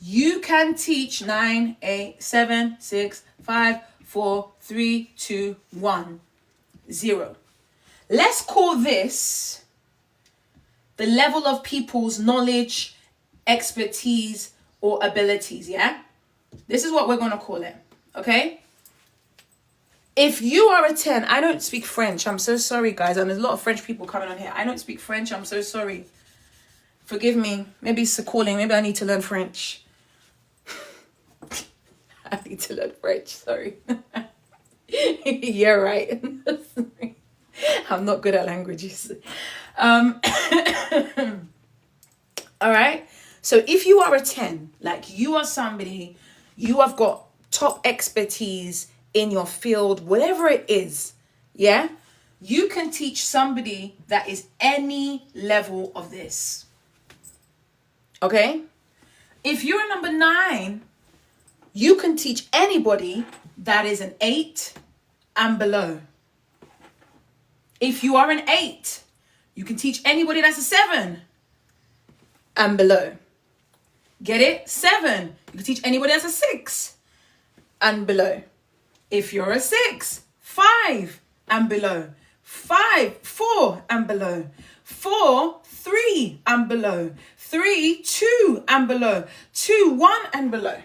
you can teach 9, 8, 7, 6, 5, 4, 3, 2, 1, 0. Let's call this the level of people's knowledge, expertise, or abilities, yeah? This is what we're going to call it, okay? If you are a 10, I don't speak French. I'm so sorry, guys. And there's a lot of French people coming on here. I don't speak French. I'm so sorry. Forgive me. Maybe it's a calling. Maybe I need to learn French. I need to learn French. Sorry. You're right. I'm not good at languages. All right. So if you are a 10, like you are somebody, you have got top expertise in your field, whatever it is, yeah, you can teach somebody that is any level of this. Okay? If you're a number 9, you can teach anybody that is an 8 and below. If you are an 8, you can teach anybody that's a 7 and below. Get it? 7. You can teach anybody that's a 6 and below. If you're a 6, 5 and below. 5, 4 and below. 4, 3 and below. 3, 2 and below. 2, 1 and below.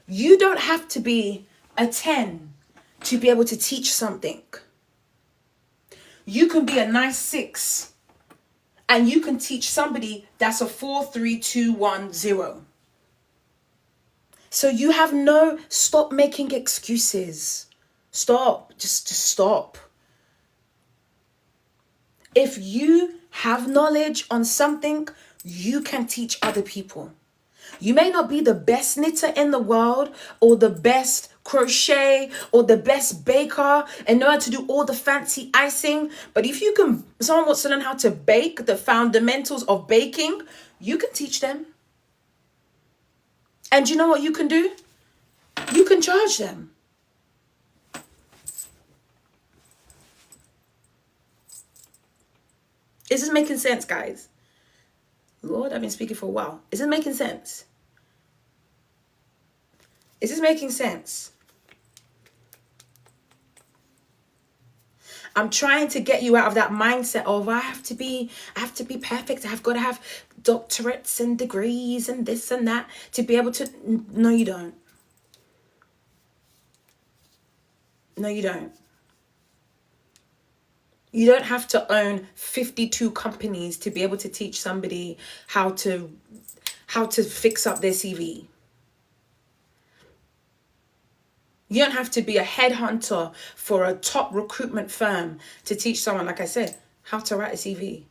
You don't have to be a 10 to be able to teach something. You can be a nice 6 and you can teach somebody that's a 4, 3, 2, 1, 0. So you have stop making excuses. Stop. Just stop. If you have knowledge on something, you can teach other people. You may not be the best knitter in the world or the best crochet or the best baker and know how to do all the fancy icing. But if someone wants to learn how to bake, the fundamentals of baking, you can teach them. And you know what you can do? You can charge them. Is this making sense, guys? Lord, I've been speaking for a while. Is this making sense? Is this making sense? I'm trying to get you out of that mindset of I have to be perfect. I've got to have doctorates and degrees and this and that to be able to. No, you don't. No, you don't. You don't have to own 52 companies to be able to teach somebody how to fix up their CV. You don't have to be a headhunter for a top recruitment firm to teach someone, like I said, how to write a CV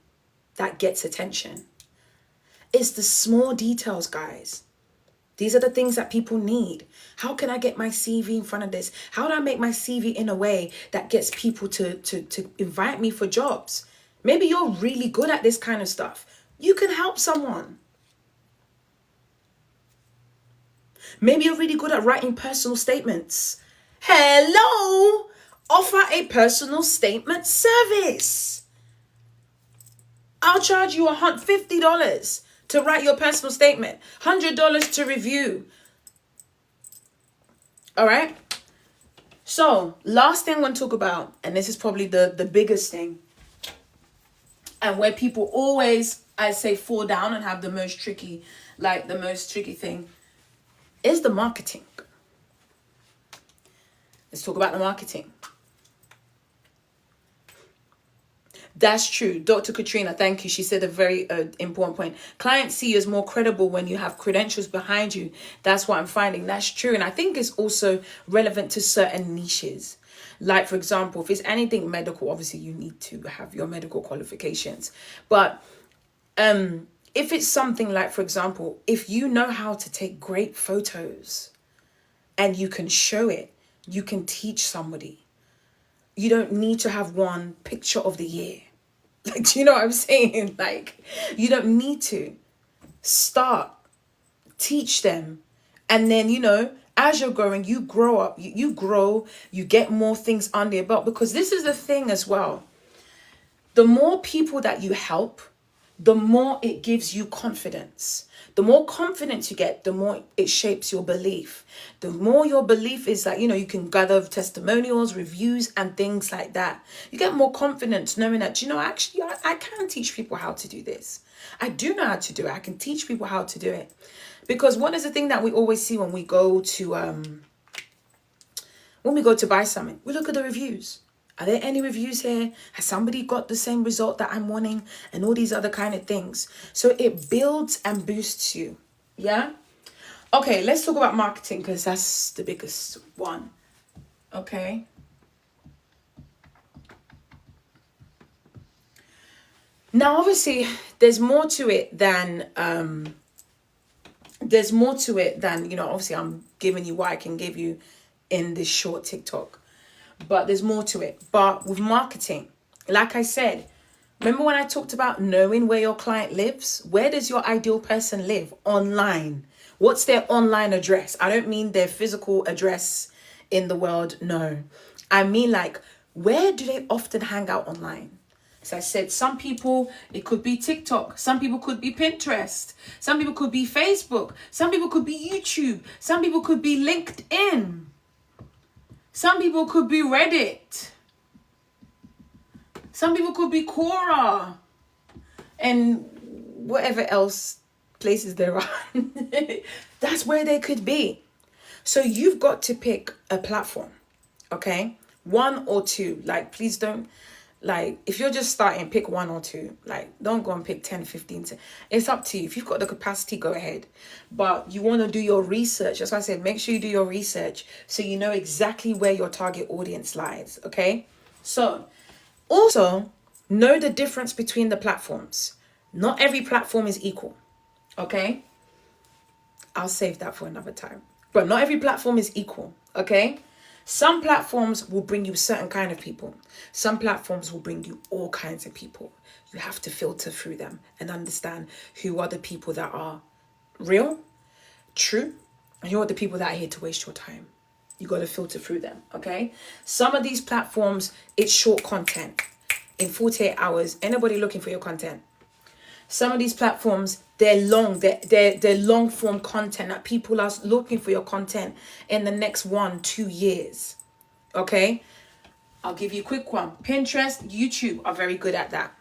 that gets attention. It's the small details, guys. These are the things that people need. How can I get my CV in front of this? How do I make my CV in a way that gets people to invite me for jobs? Maybe you're really good at this kind of stuff. You can help someone. Maybe you're really good at writing personal statements. Hello! Offer a personal statement service. I'll charge you $50 to write your personal statement, $100 to review. All right. So last thing I want to talk about, and this is probably the biggest thing, and where people always, I say, fall down and have the most tricky thing, is the marketing. Let's talk about the marketing. That's true. Dr. Katrina, thank you. She said a very important point. Clients see you as more credible when you have credentials behind you. That's what I'm finding. That's true. And I think it's also relevant to certain niches. Like, for example, if it's anything medical, obviously you need to have your medical qualifications. But if it's something like, for example, if you know how to take great photos and you can show it, you can teach somebody. You don't need to have one picture of the year. Like, do you know what I'm saying? Like, you don't need to. Start, teach them. And then, you know, as you're growing, you grow up, you grow, you get more things under your belt. Because this is the thing as well. The more people that you help, the more it gives you confidence. The more confidence you get, the more it shapes your belief. The more your belief is that, you know, you can gather testimonials, reviews, and things like that. You get more confidence knowing that, you know, actually, I can teach people how to do this. I do know how to do it. I can teach people how to do it. Because what is the thing that we always see when we go to buy something? We look at the reviews. Are there any reviews here? Has somebody got the same result that I'm wanting? And all these other kind of things. So it builds and boosts you. Yeah? Okay, let's talk about marketing because that's the biggest one. Okay? Now, obviously, there's more to it than, you know, obviously I'm giving you what I can give you in this short TikTok. But there's more to it. But with marketing, like I said, remember when I talked about knowing where your client lives? Where does your ideal person live? Online. What's their online address? I don't mean their physical address in the world. No. I mean, like, where do they often hang out online? As I said, some people, it could be TikTok. Some people could be Pinterest. Some people could be Facebook. Some people could be YouTube. Some people could be LinkedIn. Some people could be Reddit. Some people could be Quora. And whatever else places there are. That's where they could be. So you've got to pick a platform. Okay? One or two. Like, please don't. Like, if you're just starting, pick one or two. Like, don't go and pick 10, 15. It's up to you. If you've got the capacity, go ahead. But you want to do your research. That's why I said, make sure you do your research so you know exactly where your target audience lies. Okay? So, also, know the difference between the platforms. Not every platform is equal. Okay? I'll save that for another time. But not every platform is equal. Okay? Some platforms will bring you certain kind of people. Some platforms will bring you all kinds of people. You have to filter through them and understand who are the people that are real, true, and who are the people that are here to waste your time. You got to filter through them, okay? Some of these platforms, it's short content. In 48 hours, anybody looking for your content. Some of these platforms, they're long. They're long form content that people are looking for your content in the next 1-2 years. Okay? I'll give you a quick one. Pinterest, YouTube are very good at that.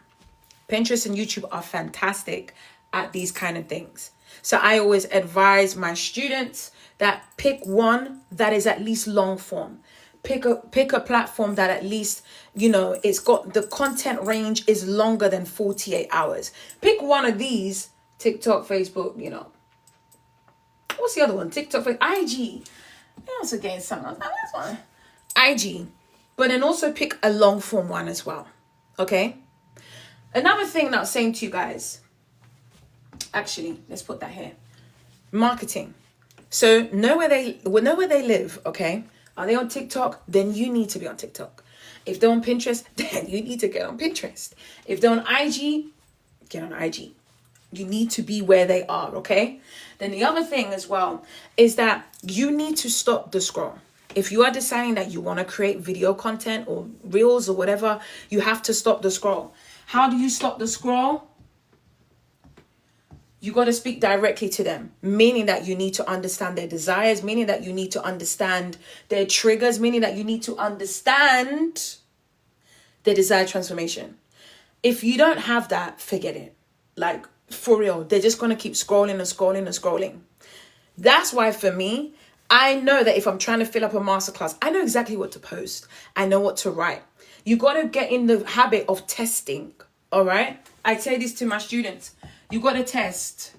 Pinterest and YouTube are fantastic at these kind of things. So I always advise my students that pick one that is at least long form. Pick a platform that at least, you know, it's got the content range is longer than 48 hours. Pick one of these, TikTok, Facebook, you know. What's the other one? TikTok, Facebook, IG. I also getting something else. That's one. IG. But then also pick a long form one as well. Okay? Another thing that I was saying to you guys. Actually, let's put that here. Marketing. So know where they live, okay? Are they on TikTok? Then you need to be on TikTok. If they're on Pinterest, then you need to get on Pinterest. If they're on IG, get on IG. You need to be where they are, okay? Then the other thing as well is that you need to stop the scroll. If you are deciding that you want to create video content or reels or whatever, you have to stop the scroll. How do you stop the scroll? You got to speak directly to them, meaning that you need to understand their desires, meaning that you need to understand their triggers, meaning that you need to understand their desired transformation. If you don't have that, forget it. Like, for real, they're just going to keep scrolling and scrolling and scrolling. That's why for me, I know that if I'm trying to fill up a masterclass, I know exactly what to post. I know what to write. You got to get in the habit of testing. All right. I say this to my students. You got to test.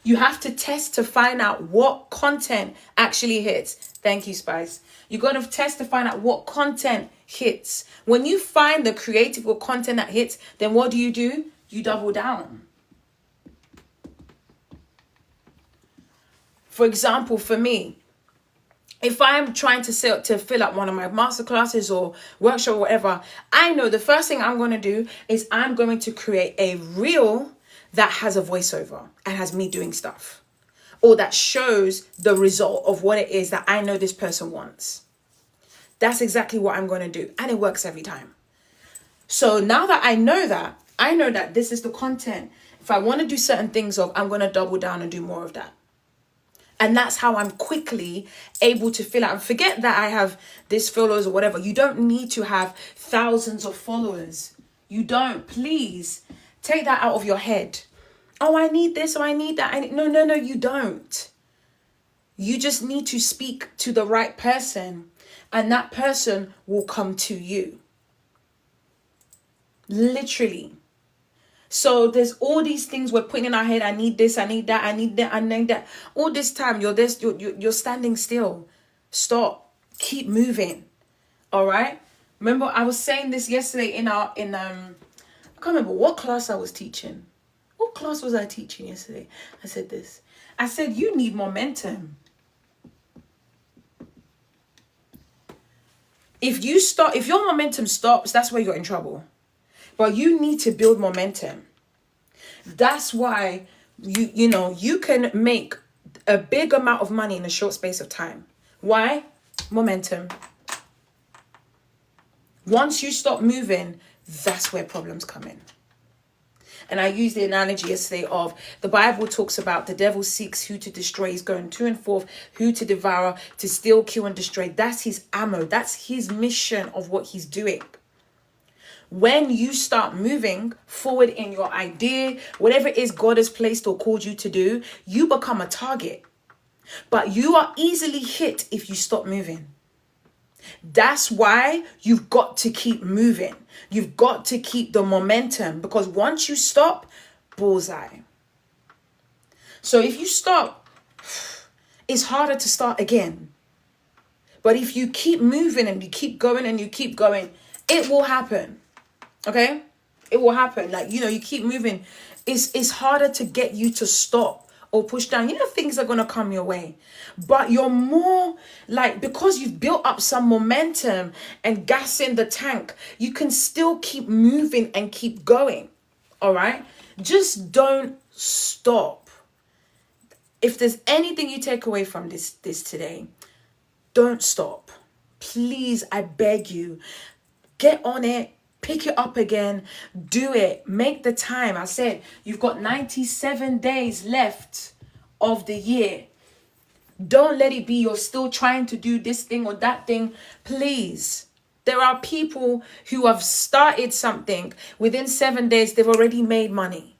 You have to test to find out what content actually hits. Thank you, Spice. You got to test to find out what content hits. When you find the creative or content that hits, then what do? You double down. For example, for me, if I'm trying to fill up one of my masterclasses or workshop or whatever, I know the first thing I'm going to do is I'm going to create a reel that has a voiceover and has me doing stuff, or that shows the result of what it is that I know this person wants. That's exactly what I'm going to do. And it works every time. So now that I know that this is the content. If I want to do certain things, I'm going to double down and do more of that. And that's how I'm quickly able to fill out. And forget that I have this followers or whatever. You don't need to have thousands of followers. You don't. Please take that out of your head. Oh, I need this or I need that. No, you don't. You just need to speak to the right person, and that person will come to you. Literally. So there's all these things we're putting in our head. I need this, I need that, I need that, I need that. All this time you're standing still. Stop. Keep moving. All right. Remember, I was saying this yesterday I can't remember what class I was teaching. What class was I teaching yesterday? I said this. I said, you need momentum. If your momentum stops, that's where you're in trouble. But you need to build momentum. That's why you can make a big amount of money in a short space of time. Why? Momentum. Once you stop moving, that's where problems come in. And I used the analogy yesterday of the Bible talks about the devil seeks who to destroy. He's going to and forth, who to devour, to steal, kill, and destroy. That's his ammo. That's his mission of what he's doing. When you start moving forward in your idea, whatever it is God has placed or called you to do, you become a target. But you are easily hit if you stop moving. That's why you've got to keep moving. You've got to keep the momentum, because once you stop, bullseye. So if you stop, it's harder to start again. But if you keep moving and you keep going and you keep going, it will happen. Okay? It will happen. Like, you keep moving. It's harder to get you to stop or push down. Things are going to come your way. But you're more like, because you've built up some momentum and gas in the tank, you can still keep moving and keep going. All right? Just don't stop. If there's anything you take away from this today, don't stop. Please, I beg you, get on it. Pick it up again. Do it. Make the time. I said, you've got 97 days left of the year. Don't let it be you're still trying to do this thing or that thing. Please. There are people who have started something. Within 7 days, they've already made money.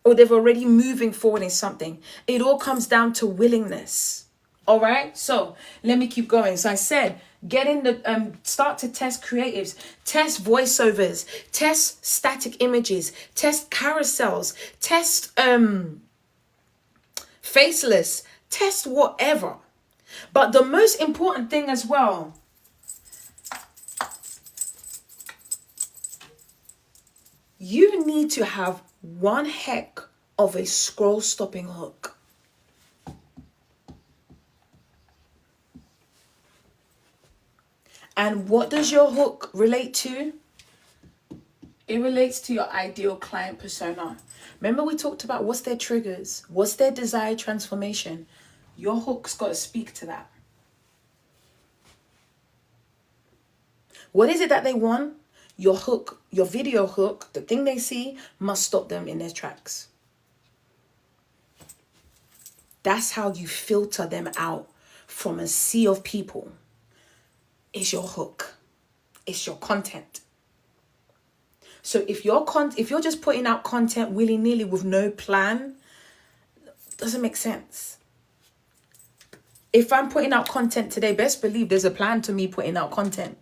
Or they've already moving forward in something. It all comes down to willingness. All right? So, let me keep going. So I said, get in the start to test creatives, test voiceovers, test static images, test carousels, test faceless, test whatever. But the most important thing as well, you need to have one heck of a scroll stopping hook. And what does your hook relate to? It relates to your ideal client persona. Remember we talked about what's their triggers, what's their desired transformation. Your hook's got to speak to that. What is it that they want? Your hook, your video hook, the thing they see must stop them in their tracks. That's how you filter them out from a sea of people. It's your hook. It's your content. So if you're just putting out content willy-nilly with no plan, doesn't make sense. If I'm putting out content today, best believe there's a plan to me putting out content.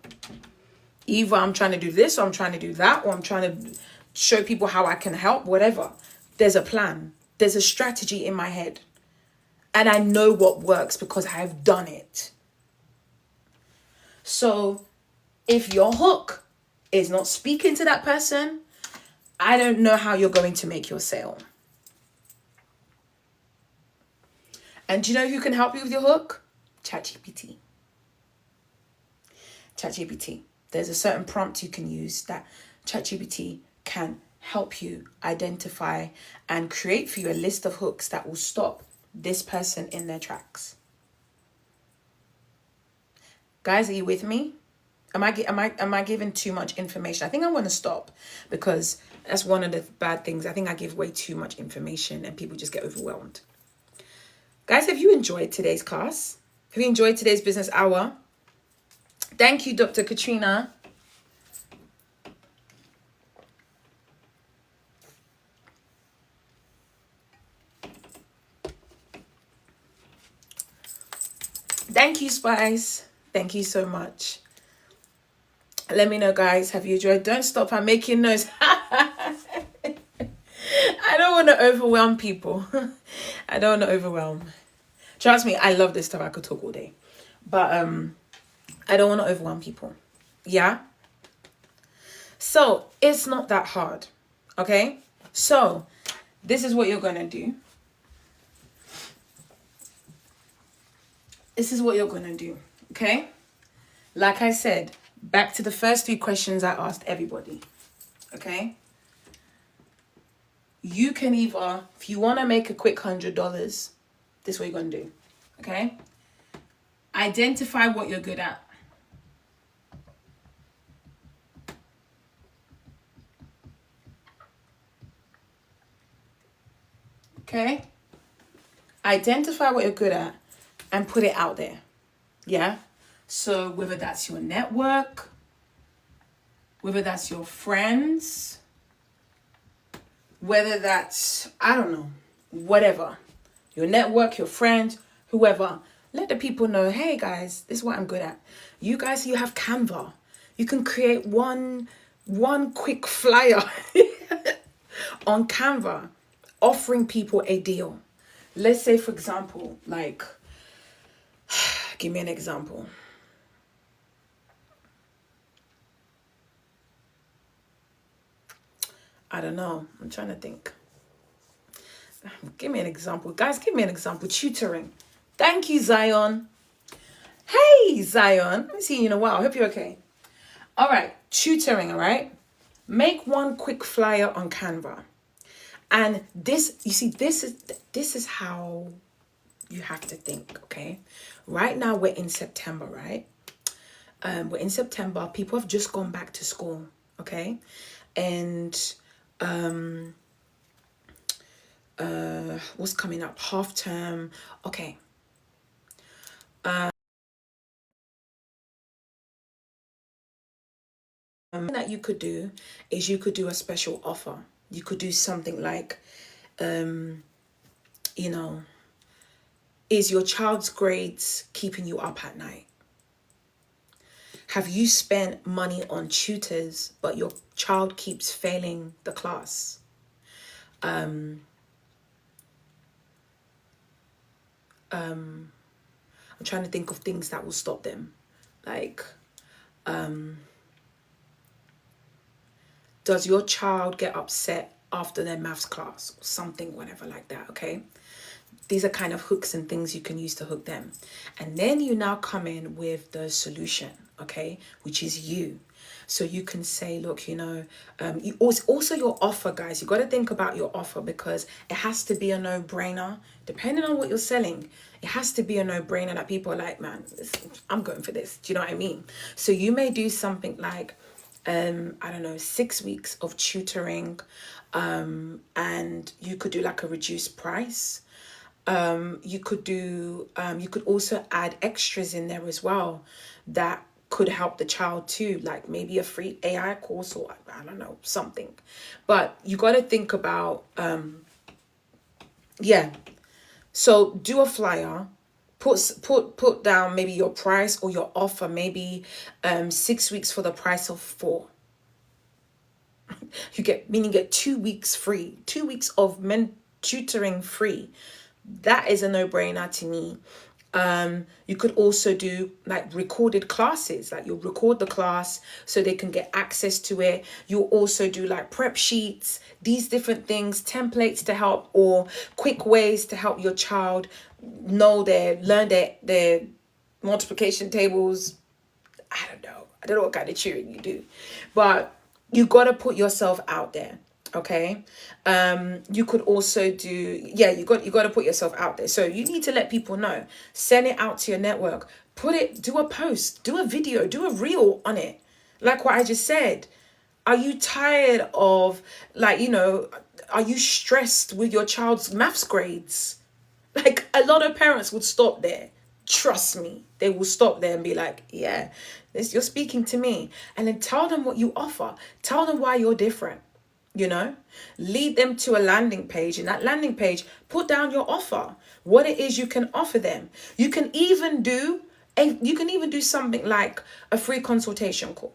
Either I'm trying to do this, or I'm trying to do that, or I'm trying to show people how I can help, whatever. There's a plan. There's a strategy in my head. And I know what works because I've done it. So if your hook is not speaking to that person, I don't know how you're going to make your sale. And do you know who can help you with your hook? ChatGPT. ChatGPT. There's a certain prompt you can use that ChatGPT can help you identify and create for you a list of hooks that will stop this person in their tracks. Guys, are you with me? Am I giving too much information? I think I'm going to stop, because that's one of the bad things. I think I give way too much information and people just get overwhelmed. Guys, have you enjoyed today's class? Have you enjoyed today's business hour? Thank you, Dr. Katrina. Thank you, Spice. Thank you so much. Let me know, guys. Have you enjoyed? Don't stop. I'm making noise. I don't want to overwhelm people. I don't want to overwhelm. Trust me, I love this stuff. I could talk all day. But I don't want to overwhelm people. Yeah? So, it's not that hard. Okay? So, this is what you're going to do. This is what you're going to do. Okay? Like I said, back to the first 3 questions I asked everybody. Okay? You can either, if you want to make a quick $100, this is what you're going to do. Okay? Identify what you're good at. Okay? Identify what you're good at and put it out there. Yeah? So whether that's your network, whether that's your friends, whether that's, I don't know, whatever. Your network, your friends, whoever. Let the people know, hey guys, this is what I'm good at. You guys, you have Canva. You can create one quick flyer on Canva offering people a deal. Let's say, for example, like, give me an example. I don't know. I'm trying to think. Give me an example. Guys, give me an example. Tutoring. Thank you, Zion. Hey, Zion. I haven't seen you in a while. I hope you're okay. All right. Tutoring, all right? Make one quick flyer on Canva. And this, you see, this is how you have to think, okay? Right now, we're in September, right? We're in September. People have just gone back to school, okay? And what's coming up? Half term. Okay. That you could do is you could do a special offer. You could do something like, you know, is your child's grades keeping you up at night? Have you spent money on tutors, but your child keeps failing the class? I'm trying to think of things that will stop them. Like, does your child get upset after their maths class? Or something, whatever like that, okay? These are kind of hooks and things you can use to hook them. And then you now come in with the solution, okay? Which is you. So you can say, look, you know, you also your offer, guys. You got to think about your offer, because it has to be a no-brainer. Depending on what you're selling, it has to be a no-brainer that people are like, man, I'm going for this. Do you know what I mean? So you may do something like, I don't know, 6 weeks of tutoring, and you could do like a reduced price. You could do, you could also add extras in there as well that could help the child too, like maybe a free AI course, or I don't know, something. But you got to think about, yeah. So do a flyer, put down maybe your price or your offer, maybe 6 weeks for the price of 4. You get 2 weeks free, 2 weeks of tutoring free. That is a no-brainer to me. You could also do like recorded classes, like you'll record the class so they can get access to it. You'll also do like prep sheets, these different things, templates to help, or quick ways to help your child learn their multiplication tables. I don't know what kind of tutoring you do, but you got to put yourself out there. Okay. You could also do, you got to put yourself out there. So you need to let people know, send it out to your network, do a post, do a video, do a reel on it. Like what I just said. Are you tired of, like, are you stressed with your child's maths grades? Like, a lot of parents would stop there. Trust me, they will stop there and be like, yeah, you're speaking to me. And then tell them what you offer. Tell them why you're different. Lead them to a landing page. In that landing page, put down your offer, what it is you can offer them. You can even do something like a free consultation call.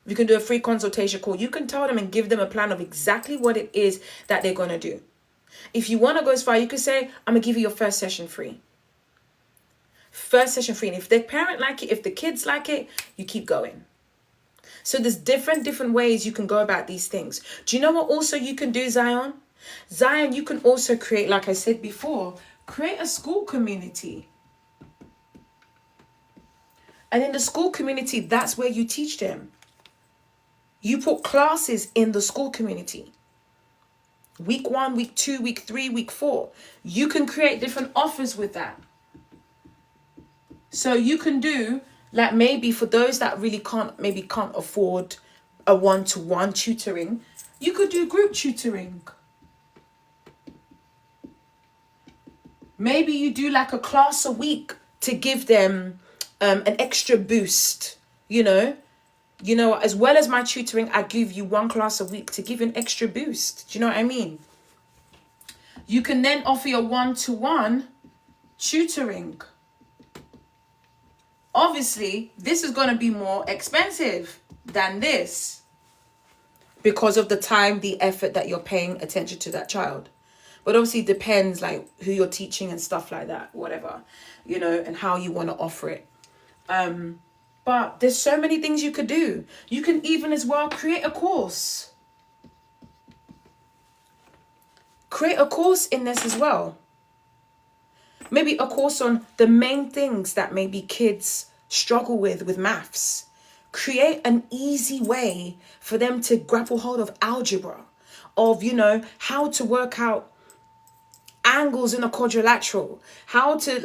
You can do a free consultation call. You can tell them and give them a plan of exactly what it is that they're going to do. If you want to go as far, you could say, I'm going to give you your first session free. First session free. And if the parent like it, if the kids like it, you keep going. So there's different ways you can go about these things. Do you know what also you can do, Zion? Zion, you can also create, like I said before, create a school community. And in the school community, that's where you teach them. You put classes in the school community. Week 1, week 2, week 3, week 4. You can create different offers with that. So you can do, like, maybe for those that really can't afford a one-to-one tutoring, you could do group tutoring. Maybe you do like a class a week to give them an extra boost, as well as my tutoring, I give you 1 class a week to give an extra boost. Do you know what I mean? You can then offer your one-to-one tutoring. Obviously, this is going to be more expensive than this because of the time, the effort that you're paying attention to that child. But obviously it depends, like, who you're teaching and stuff like that, whatever, and how you want to offer it. But there's so many things you could do. You can even as well create a course. Create a course in this as well. Maybe a course on the main things that maybe kids struggle with maths. Create an easy way for them to grapple hold of algebra, of, how to work out angles in a quadrilateral, how to,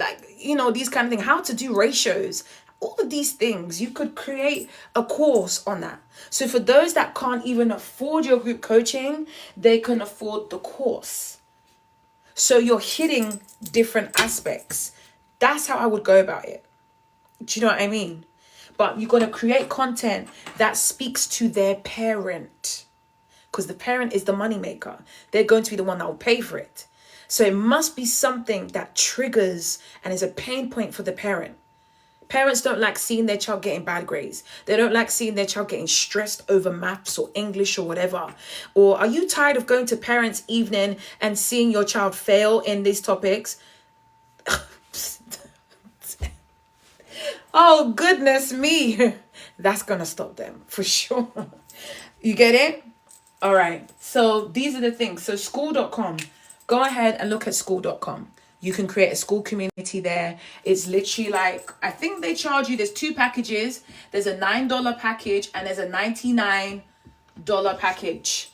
these kind of things, how to do ratios. All of these things, you could create a course on that. So for those that can't even afford your group coaching, they can afford the course. So you're hitting different aspects. That's how I would go about it. Do you know what I mean? But you're going to create content that speaks to their parent, because the parent is the moneymaker. They're going to be the one that will pay for it. So it must be something that triggers and is a pain point for the parent. Parents don't like seeing their child getting bad grades. They don't like seeing their child getting stressed over maths or English or whatever. Or are you tired of going to parents' evening and seeing your child fail in these topics? Oh, goodness me. That's going to stop them for sure. You get it? All right. So these are the things. So school.com. Go ahead and look at school.com. You can create a school community there. It's literally like, I think they charge you, there's 2 packages. There's a $9 package and there's a $99 package.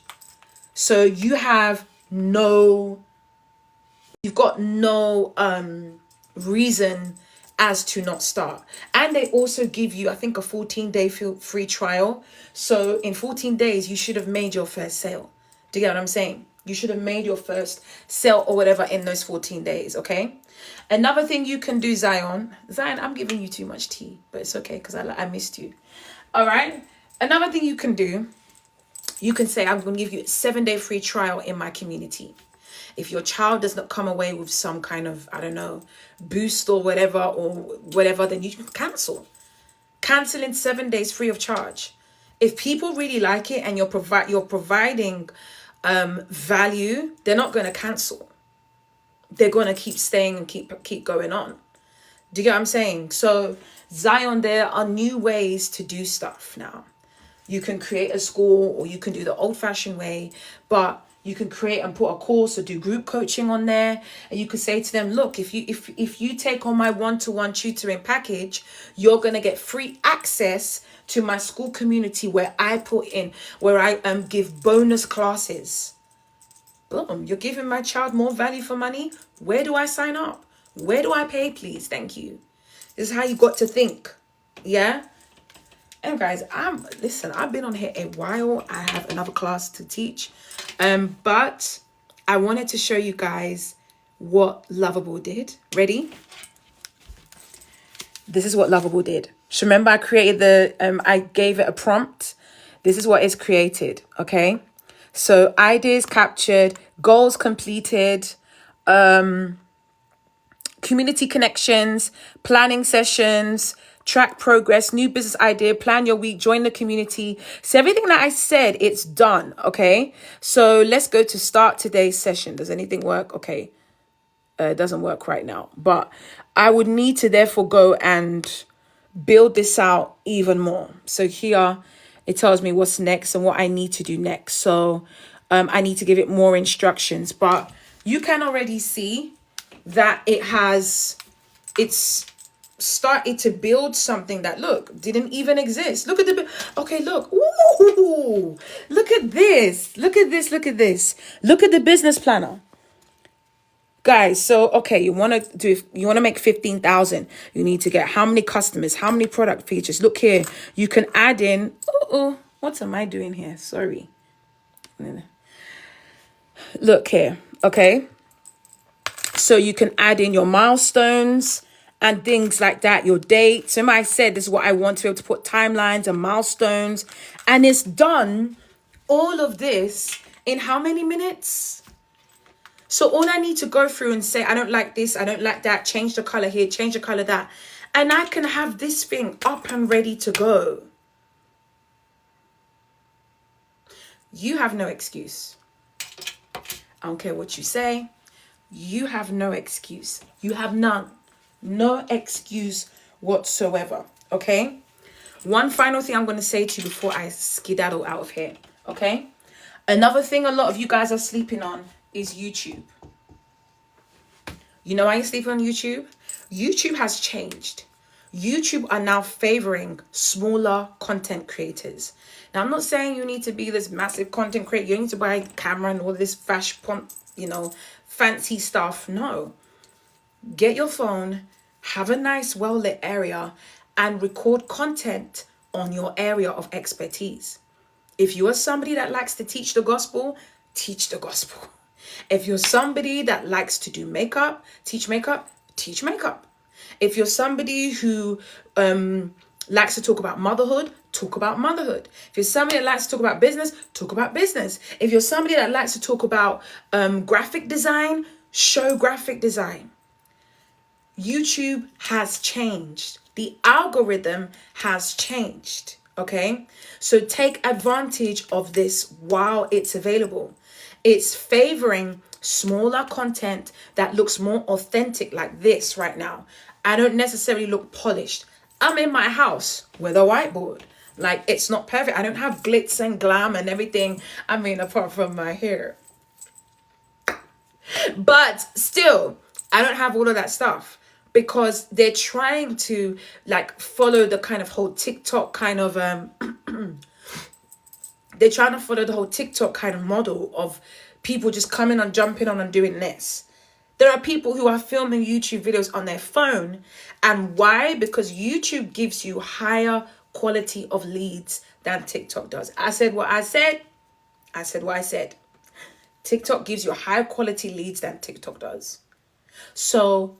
So you've got no reason as to not start. And they also give you, I think, a 14-day free trial. So in 14 days, you should have made your first sale. Do you get what I'm saying? You should have made your first sale or whatever in those 14 days, okay? Another thing you can do, Zion, I'm giving you too much tea, but it's okay because I missed you. All right? Another thing you can do, you can say, I'm going to give you a 7-day free trial in my community. If your child does not come away with some kind of, I don't know, boost or whatever, then you can cancel. Cancel in 7 days free of charge. If people really like it and you're providing value, they're not going to cancel. They're going to keep staying and keep going on. Do you get what I'm saying? So Zion, there are new ways to do stuff now. You can create a school, or you can do the old-fashioned way, but you can create and put a course or do group coaching on there. And you could say to them, look, if you take on my one-to-one tutoring package, you're going to get free access to my school community where I give bonus classes. Boom, you're giving my child more value for money. Where do I sign up? Where do I pay, please? Thank you. This is how you got to think. Yeah? And guys, I've been on here a while. I have another class to teach. But I wanted to show you guys what Lovable did. Ready? This is what Lovable did. So remember, I created I gave it a prompt. This is what it's created. Okay. So ideas captured, goals completed, community connections, planning sessions, track progress, new business idea, plan your week, join the community. So everything that I said, it's done. Okay. So let's go to start today's session. Does anything work? Okay. It doesn't work right now, but I would need to therefore go and build this out even more. So here it tells me what's next and what I need to do next. So I need to give it more instructions, but you can already see that it's started to build something that, look, didn't even exist. Look at okay, look. Ooh, look at this. Look at this. Look at this. Look at the business planner. Guys, so, okay, you want to make 15,000. You need to get how many customers, how many product features. Look here. You can add in, what am I doing here? Sorry. Look here. Okay. So you can add in your milestones and things like that, your dates. So I said, this is what I want to be able to put timelines and milestones. And it's done all of this in how many minutes? So all I need to go through and say, I don't like this, I don't like that, change the color here, change the color that. And I can have this thing up and ready to go. You have no excuse. I don't care what you say. You have no excuse. You have none. No excuse whatsoever. Okay? One final thing I'm going to say to you before I skedaddle out of here. Okay? Another thing a lot of you guys are sleeping on is YouTube. You know why you're sleeping on YouTube? YouTube has changed. YouTube are now favoring smaller content creators. Now, I'm not saying you need to be this massive content creator. You need to buy a camera and all this fashion, fancy stuff. No. Get your phone, have a nice, well-lit area, and record content on your area of expertise. If you are somebody that likes to teach the gospel, teach the gospel. If you're somebody that likes to do makeup, teach makeup, teach makeup. If you're somebody who likes to talk about motherhood, talk about motherhood. If you're somebody that likes to talk about business, talk about business. If you're somebody that likes to talk about graphic design, show graphic design. YouTube has changed. The algorithm has changed. Okay? So take advantage of this while it's available. It's favoring smaller content that looks more authentic, like this right now. I don't necessarily look polished. I'm in my house with a whiteboard. Like, it's not perfect. I don't have glitz and glam and everything. I mean, apart from my hair. But still, I don't have all of that stuff. Because they're trying to, like, follow the kind of whole TikTok kind of... they're trying to follow the whole TikTok kind of model of people just coming and jumping on and doing this. There are people who are filming YouTube videos on their phone. And why? Because YouTube gives you higher quality of leads than TikTok does. I said what I said. I said what I said. TikTok gives you higher quality leads than TikTok does. So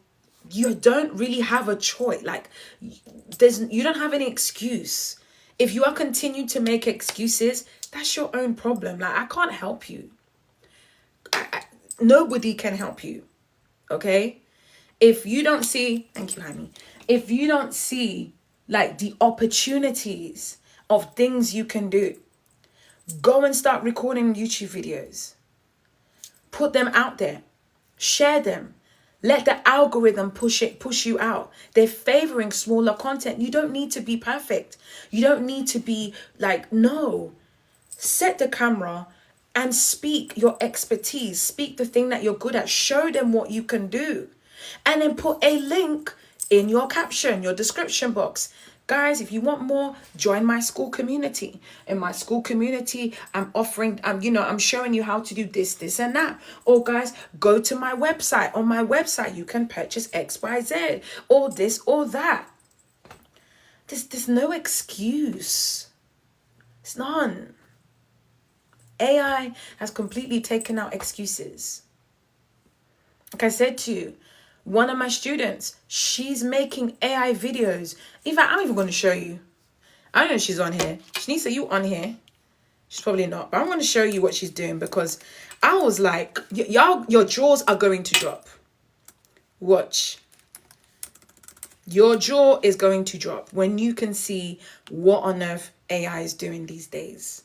you don't really have a choice. Like, you don't have any excuse. If you are continuing to make excuses, that's your own problem. Like, I can't help you. Nobody can help you. Okay? If you don't see, thank you, honey. If you don't see like the opportunities of things you can do, go and start recording YouTube videos. Put them out there. Share them. Let the algorithm push you out. They're favoring smaller content. You don't need to be perfect. You don't need to be like, no. Set the camera and speak your expertise. Speak the thing that you're good at. Show them what you can do. And then put a link in your caption, your description box. Guys, if you want more, join my school community. In my school community, I'm showing you how to do this, and that. Or guys, go to my website. On my website, you can purchase X, Y, Z, or this or that. There's no excuse. It's none. AI has completely taken out excuses. Like I said to you, one of my students, she's making AI videos. In fact, I'm even going to show you. I don't know if she's on here. Shanisa, you on here? She's probably not. But I'm going to show you what she's doing because I was like, y'all, your jaws are going to drop. Watch. Your jaw is going to drop when you can see what on earth AI is doing these days.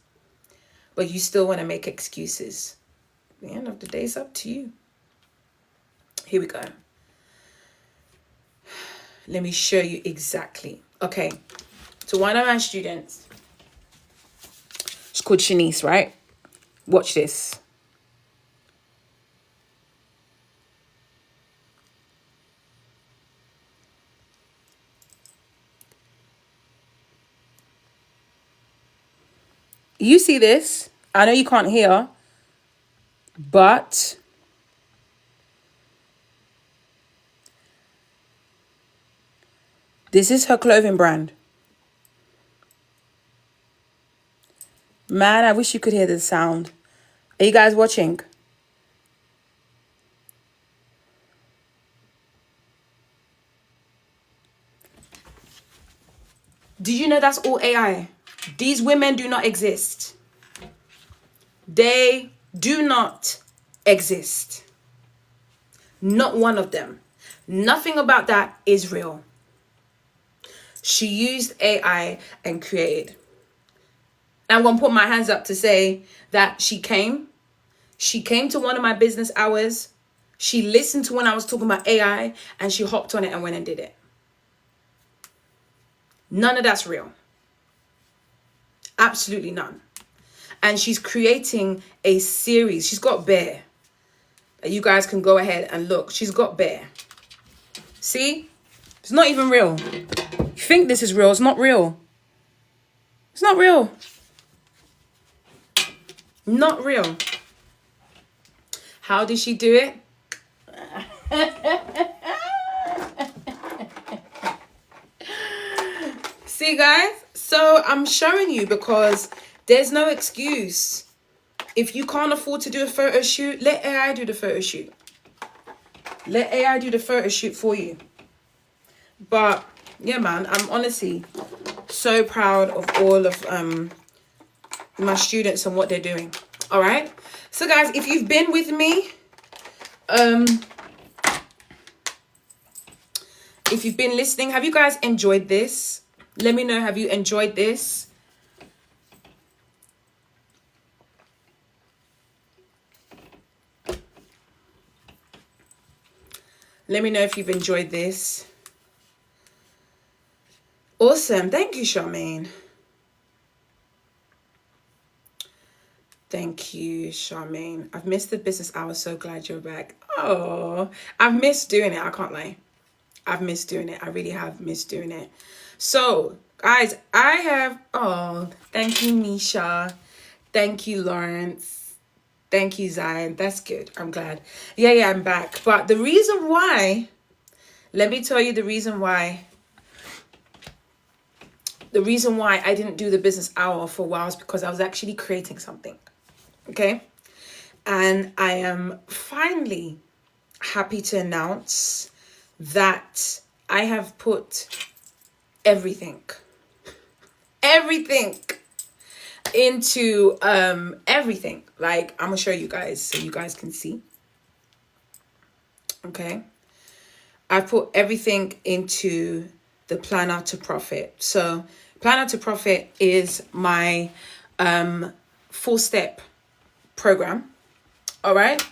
But you still want to make excuses. At the end of the day, it's up to you. Here we go. Let me show you exactly. Okay. So one of my students, she's called Shanice, right? Watch this. You see this? I know you can't hear, but this is her clothing brand. Man, I wish you could hear the sound. Are you guys watching? Did you know that's all AI? These women do not exist. They do not exist. Not one of them. Nothing about that is real. She used AI and created. I'm going to put my hands up to say that she came to one of my business hours. She listened to when I was talking about AI and she hopped on it and went and did it. None of that's real. Absolutely none. And she's creating a series. She's got Bear. You guys can go ahead and look. She's got Bear. See? It's not even real. You think this is real. It's not real. It's not real. Not real. How did she do it? See, guys? So I'm showing you because there's no excuse. If you can't afford to do a photo shoot, let AI do the photo shoot. Let AI do the photo shoot for you. But yeah, man, I'm honestly so proud of all of my students and what they're doing. All right. So guys, if you've been with me, if you've been listening, have you guys enjoyed this? Let me know, have you enjoyed this? Let me know if you've enjoyed this. Awesome. Thank you, Charmaine. Thank you, Charmaine. I've missed the business hour. So glad you're back. Oh, I've missed doing it. I can't lie. I've missed doing it. I really have missed doing it. So, guys, thank you, Nisha. Thank you, Lawrence. Thank you, Zion. That's good. I'm glad. Yeah, I'm back. But the reason why, let me tell you the reason why. The reason why I didn't do the business hour for a while is because I was actually creating something. Okay? And I am finally happy to announce that I have put everything into everything. Like, I'm gonna show you guys so you guys can see. Okay, I put everything into the Planner to Profit. So Planner to Profit is my 4-step program. All right,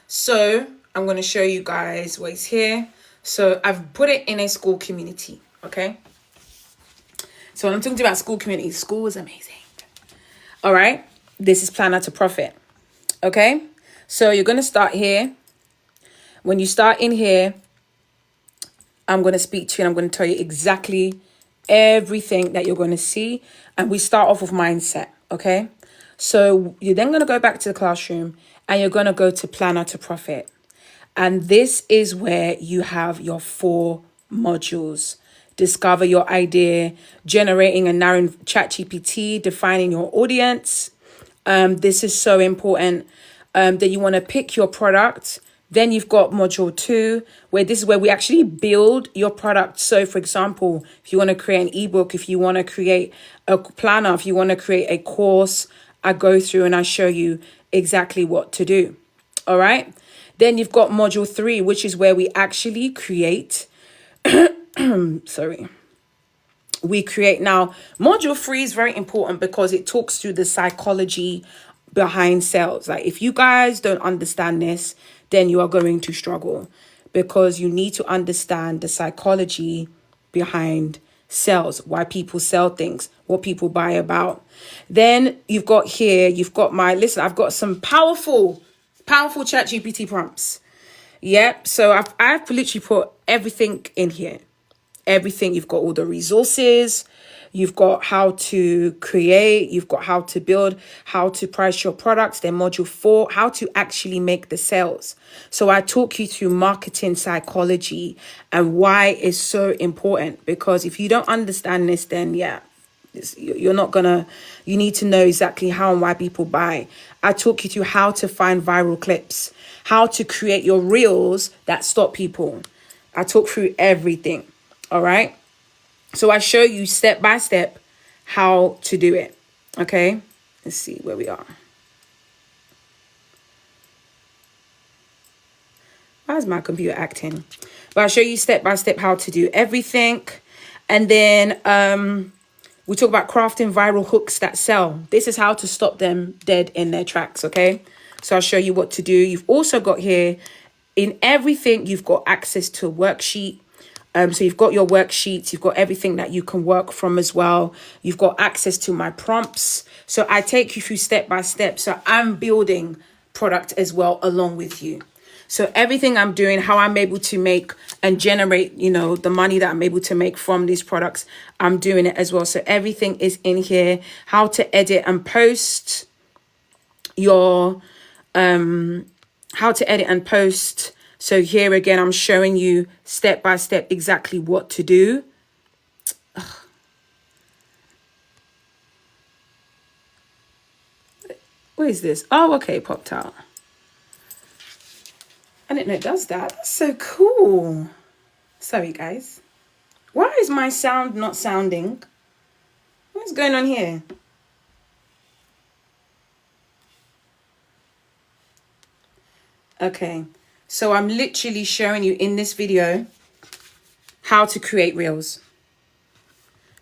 so I'm going to show you guys what's here. So I've put it in a school community. Okay, so when I'm talking about school community, school is amazing. All right, this is Planner to Profit. Okay, so you're going to start here. When you start in here, I'm going to speak to you and I'm going to tell you exactly everything that you're going to see. And we start off with mindset. Okay, so you're then going to go back to the classroom and you're going to go to Planner to Profit. And this is where you have your 4 modules. Discover your idea, generating and narrowing ChatGPT, defining your audience. This is so important that you want to pick your product. Then you've got module 2, where this is where we actually build your product. So for example, if you want to create an ebook, if you want to create a planner, if you want to create a course, I go through and I show you exactly what to do. All right. Then you've got module 3, which is where we actually create. We create. Now, module 3 is very important because it talks through the psychology behind sales. Like, if you guys don't understand this, then you are going to struggle, because you need to understand the psychology behind sales, why people sell things, what people buy about. Then you've got here, you've got I've got some powerful ChatGPT prompts. Yep. So I've literally put everything in here. Everything. You've got all the resources, you've got how to create, you've got how to build, how to price your products. Then module 4, how to actually make the sales. So I talk you through marketing psychology and why it's so important, because if you don't understand this, then you're not gonna, you need to know exactly how and why people buy. I talk you through how to find viral clips, how to create your reels that stop people. I talk through everything. All right. So I show you step by step how to do it. Okay. Let's see where we are. Why is my computer acting? But I'll show you step by step how to do everything. And then we talk about crafting viral hooks that sell. This is how to stop them dead in their tracks. Okay. So I'll show you what to do. You've also got here, in everything, you've got access to a worksheet. So you've got your worksheets, you've got everything that you can work from as well. You've got access to my prompts. So I take you through step by step. So I'm building product as well along with you. So everything I'm doing, how I'm able to make and generate, the money that I'm able to make from these products, I'm doing it as well. So everything is in here. How to edit and post your, So here again, I'm showing you step by step exactly what to do. Ugh. What is this? Oh, okay, popped out. I didn't know it does that. That's so cool. Sorry, guys. Why is my sound not sounding? What's going on here? Okay. So I'm literally showing you in this video how to create reels,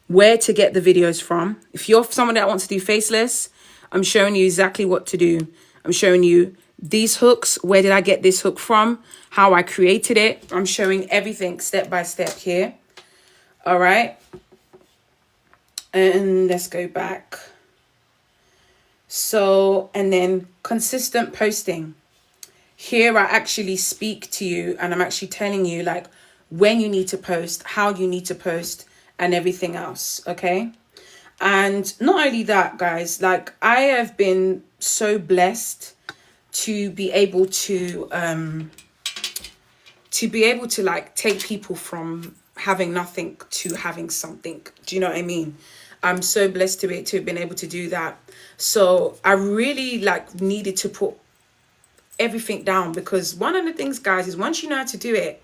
where to get the videos from. If you're someone that wants to do faceless, I'm showing you exactly what to do. I'm showing you these hooks. Where did I get this hook from? How I created it. I'm showing everything step by step here. All right. And let's go back. So, and then consistent posting. Here I actually speak to you and I'm actually telling you like when you need to post, how you need to post and everything else. Okay. And not only that, guys, like I have been so blessed to be able to like take people from having nothing to having something. Do you know what I mean? I'm so blessed to have been able to do that. So I really like needed to put everything down, because one of the things, guys, is once you know how to do it,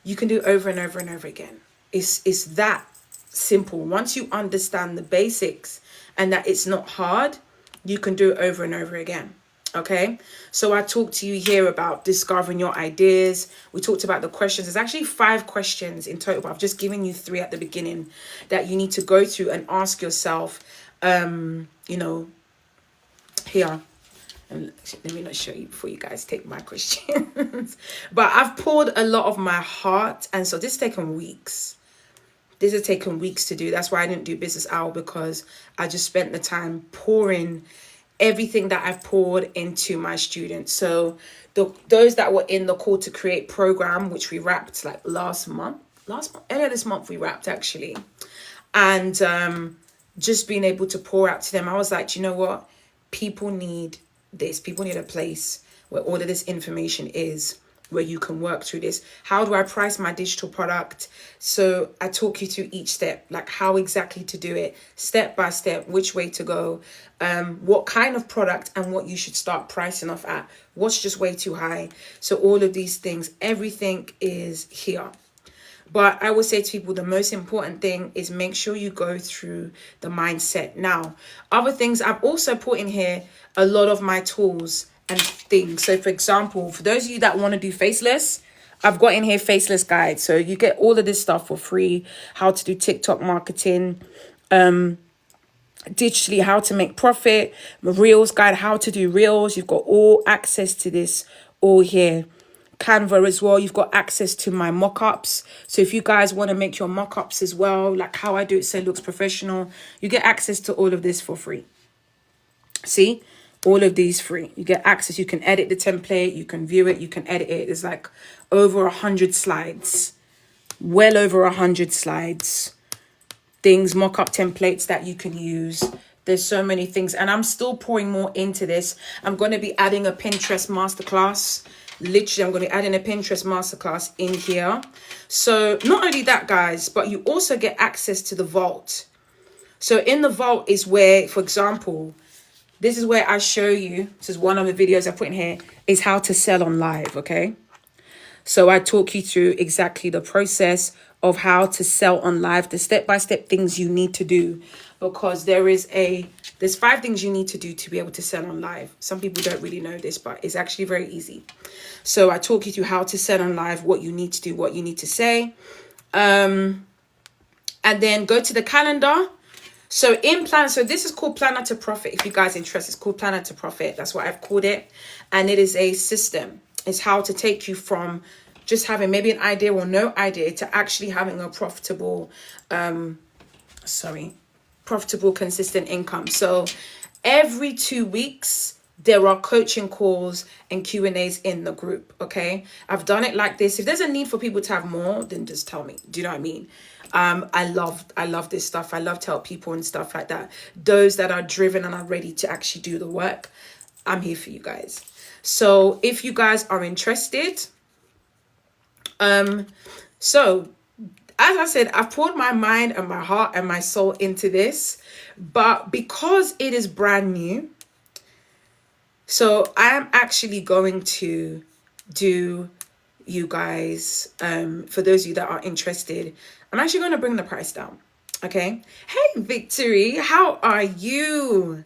you can do it over and over and over again. It's that simple. Once you understand the basics and that it's not hard, you can do it over and over again. Okay, so I talked to you here about discovering your ideas. We talked about the questions. There's actually 5 questions in total, but I've just given you 3 at the beginning that you need to go through and ask yourself. You know, here, and let me not show you before you guys take my questions. But I've poured a lot of my heart, and so this has taken weeks. This has taken weeks to do. That's why I didn't do business hour, because I just spent the time pouring everything that I've poured into my students. So those that were in the Call to Create program, which we wrapped like last month, earlier this month we wrapped actually. And just being able to pour out to them, I was like, you know what? People need this. People need a place where all of this information is, where you can work through this. How do I price my digital product? So I talk you through each step, like how exactly to do it, step by step, which way to go, what kind of product and what you should start pricing off at, what's just way too high. So all of these things, everything is here. But I would say to people, the most important thing is make sure you go through the mindset. Now, other things, I've also put in here a lot of my tools and things. So for example, for those of you that want to do faceless, I've got in here faceless guide. So you get all of this stuff for free. How to do TikTok marketing, digitally, how to make profit, reels guide, how to do reels. You've got all access to this all here. Canva as well, you've got access to my mock-ups. So if you guys want to make your mock-ups as well, like how I do it so it looks professional, you get access to all of this for free. See, all of these free. You get access. You can edit the template, you can view it, you can edit it. There's like over 100 slides, well over 100 slides, things, mock-up templates that you can use. There's so many things, and I'm still pouring more into this. I'm going to be adding a Pinterest masterclass. Literally, I'm going to be adding a Pinterest masterclass in here. So not only that, guys, but you also get access to the vault. So in the vault is where, for example, this is where I show you, this is one of the videos I put in here, is how to sell on live, okay? So I talk you through exactly the process of how to sell on live, the step-by-step things you need to do, because there's 5 things you need to do to be able to sell on live. Some people don't really know this, but it's actually very easy. So I talk you through how to sell on live, what you need to do, what you need to say. And then go to the calendar. So so this is called Planner to Profit. If you guys are interested, it's called Planner to Profit. That's what I've called it. And it is a system. It's how to take you from just having maybe an idea or no idea to actually having a profitable, consistent income. So every 2 weeks, there are coaching calls and Q&As in the group, okay? I've done it like this. If there's a need for people to have more, then just tell me. Do you know what I mean? I love this stuff. I love to help people and stuff like that. Those that are driven and are ready to actually do the work, I'm here for you guys. So if you guys are interested, so as I said, I've poured my mind and my heart and my soul into this, but because it is brand new, so I am actually going to do, you guys, for those of you that are interested, I'm actually going to bring the price down. Okay. Hey, Victory, how are you?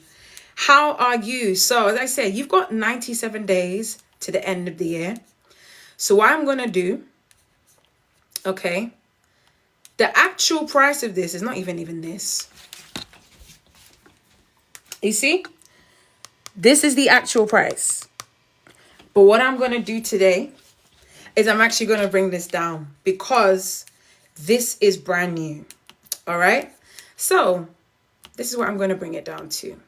How are you? So as I said, you've got 97 days to the end of the year. So what I'm going to do, okay, the actual price of this is not even this. You see? This is the actual price. But what I'm going to do today is I'm actually going to bring this down because this is brand new. All right. So this is what I'm going to bring it down to.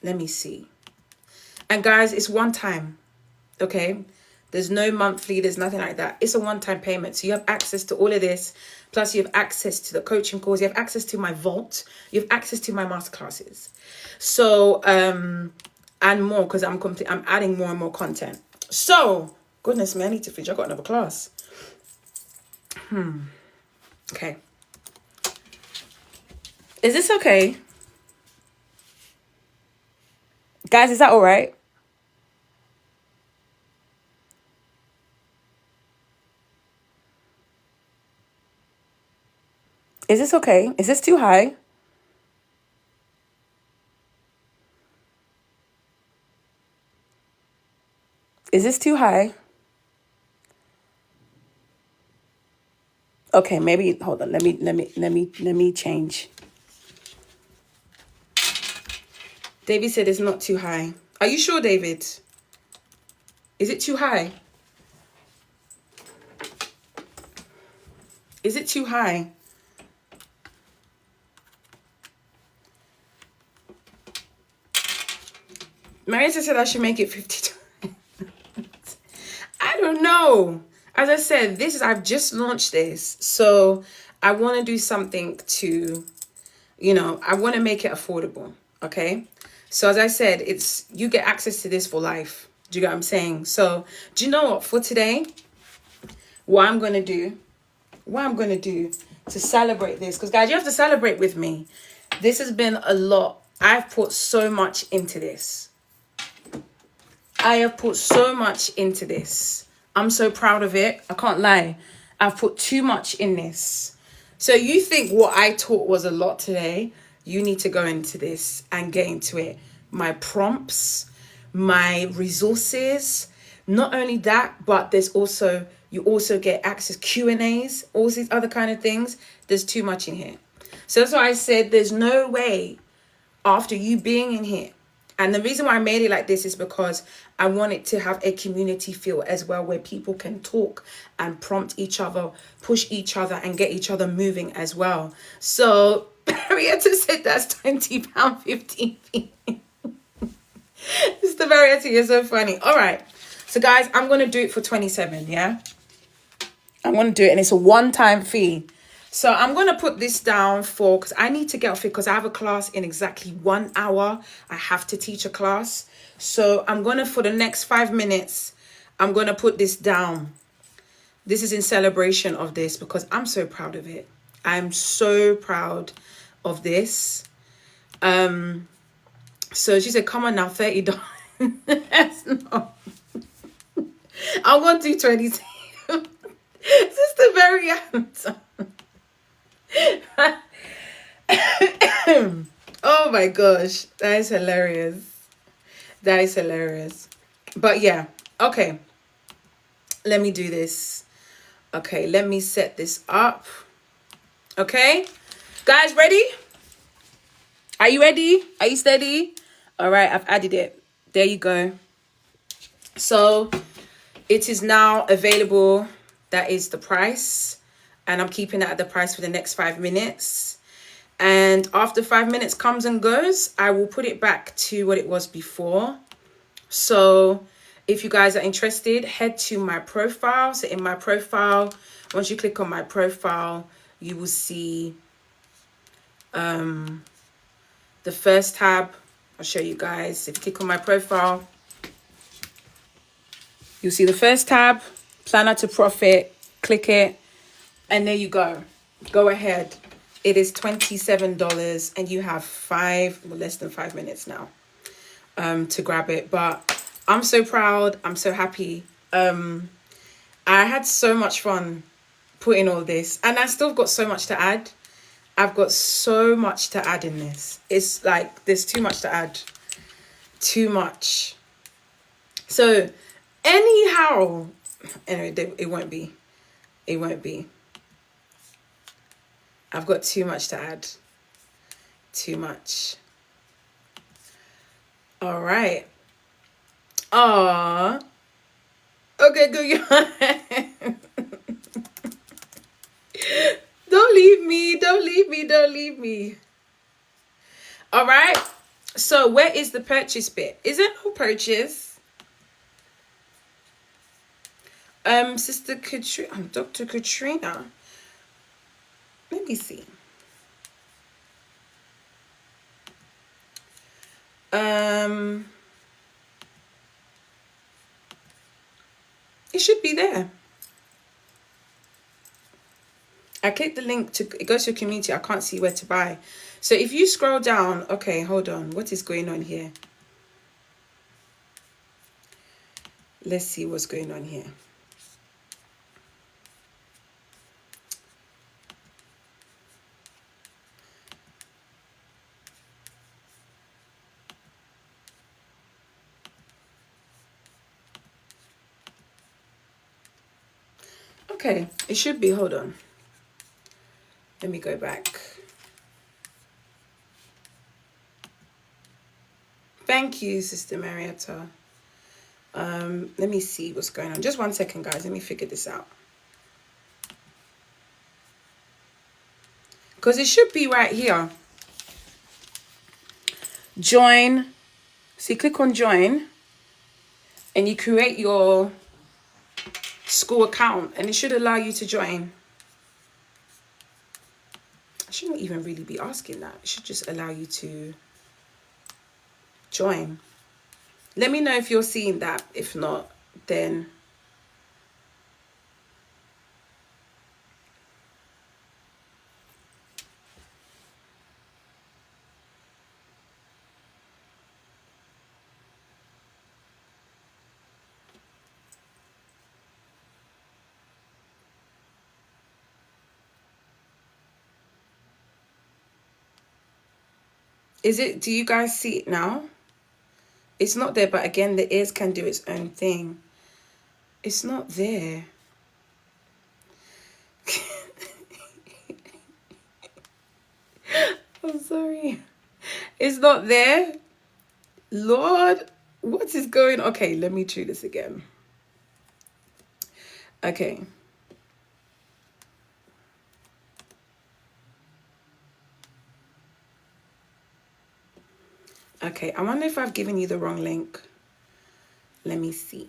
Let me see. And guys, it's one time. Okay. There's no monthly. There's nothing like that. It's a one-time payment. So you have access to all of this. Plus you have access to the coaching course. You have access to my vault. You have access to my masterclasses. So, and more, because I'm adding more and more content. So, goodness me, I need to finish. I've got another class. Okay. Is this okay? Guys, is that all right? Is this okay? Is this too high? Is this too high? Okay, maybe hold on. Let me change. David said it's not too high. Are you sure, David? Is it too high? Is it too high? Marisa said I should make it 52. I don't know. As I said, I've just launched this. So I want to do something to, I want to make it affordable. Okay. So as I said, you get access to this for life. Do you get what I'm saying? So do you know what? For today, what I'm going to do to celebrate this, because guys, you have to celebrate with me. This has been a lot. I've put so much into this. I'm so proud of it. I can't lie. I've put too much in this. So you think what I taught was a lot today? You need to go into this and get into it. My prompts, my resources. Not only that, but you also get access Q&As, all these other kind of things. There's too much in here. So that's why I said there's no way after you being in here. And the reason why I made it like this is because I want it to have a community feel as well, where people can talk and prompt each other, push each other and get each other moving as well. So Marietta said that's £20.50. Mr. Marietta, you're so funny. All right. So guys, I'm going to do it for 27. Yeah. I'm going to do it and it's a one-time fee. So I'm going to put this down because I need to get off it because I have a class in exactly 1 hour. I have to teach a class. So I'm going to, for the next 5 minutes, I'm going to put this down. This is in celebration of this because I'm so proud of it. I'm so proud of this. So she said, come on now, $30. That's not. I'm going to do 22. Sister Marianne. Oh my gosh, that is hilarious. But yeah, okay, let me do this. Okay, let me set this up. Okay, guys, ready? Are you ready? Are you steady? All right, I've added it. There you go. So it is now available. That is the price. And I'm keeping that at the price for the next 5 minutes. And after 5 minutes comes and goes, I will put it back to what it was before. So if you guys are interested, head to my profile. So in my profile, once you click on my profile, you will see the first tab. I'll show you guys. If you click on my profile, you'll see the first tab, Planner to Profit. Click it. And there you go. Go ahead. It is $27 and you have less than 5 minutes now to grab it. But I'm so proud. I'm so happy. I had so much fun putting all this and I still got so much to add. I've got so much to add in this. It's like there's too much to add. Too much. So anyhow, anyway, it won't be. It won't be. I've got too much to add. Too much. All right. Aww. Okay, good. Don't leave me. Don't leave me. Don't leave me. All right. So where is the purchase bit? Is there no purchase? Sister Katrina, Dr. Katrina. Let me see. It should be there. I clicked the link to it goes to community. I can't see where to buy. So if you scroll down, okay, hold on. What is going on here? Let's see what's going on here. Okay, it should be, hold on. Let me go back. Thank you, Sister Marietta. Let me see what's going on. Just 1 second, guys. Let me figure this out. Because it should be right here. Join. So you click on join and you create your school account and it should allow you to join. I shouldn't even really be asking that. It should just allow you to join. Let me know if you're seeing that. If not, then is it, do you guys see it now? It's not there, but again, the ears can do its own thing. It's not there. I'm sorry. It's not there. Lord, what is going on? Okay, let me do this again. Okay. Okay, I wonder if I've given you the wrong link. Let me see.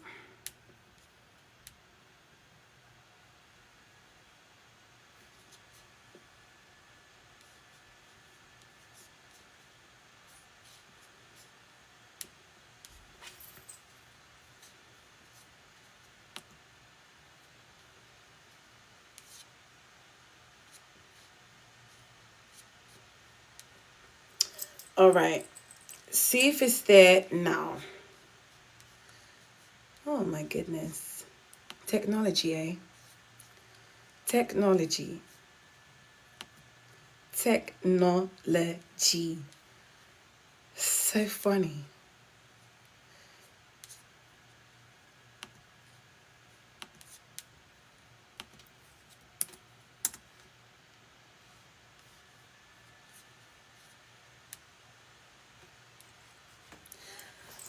All right. See if it's there now. Oh my goodness. Technology, eh? Technology. Technology. So funny.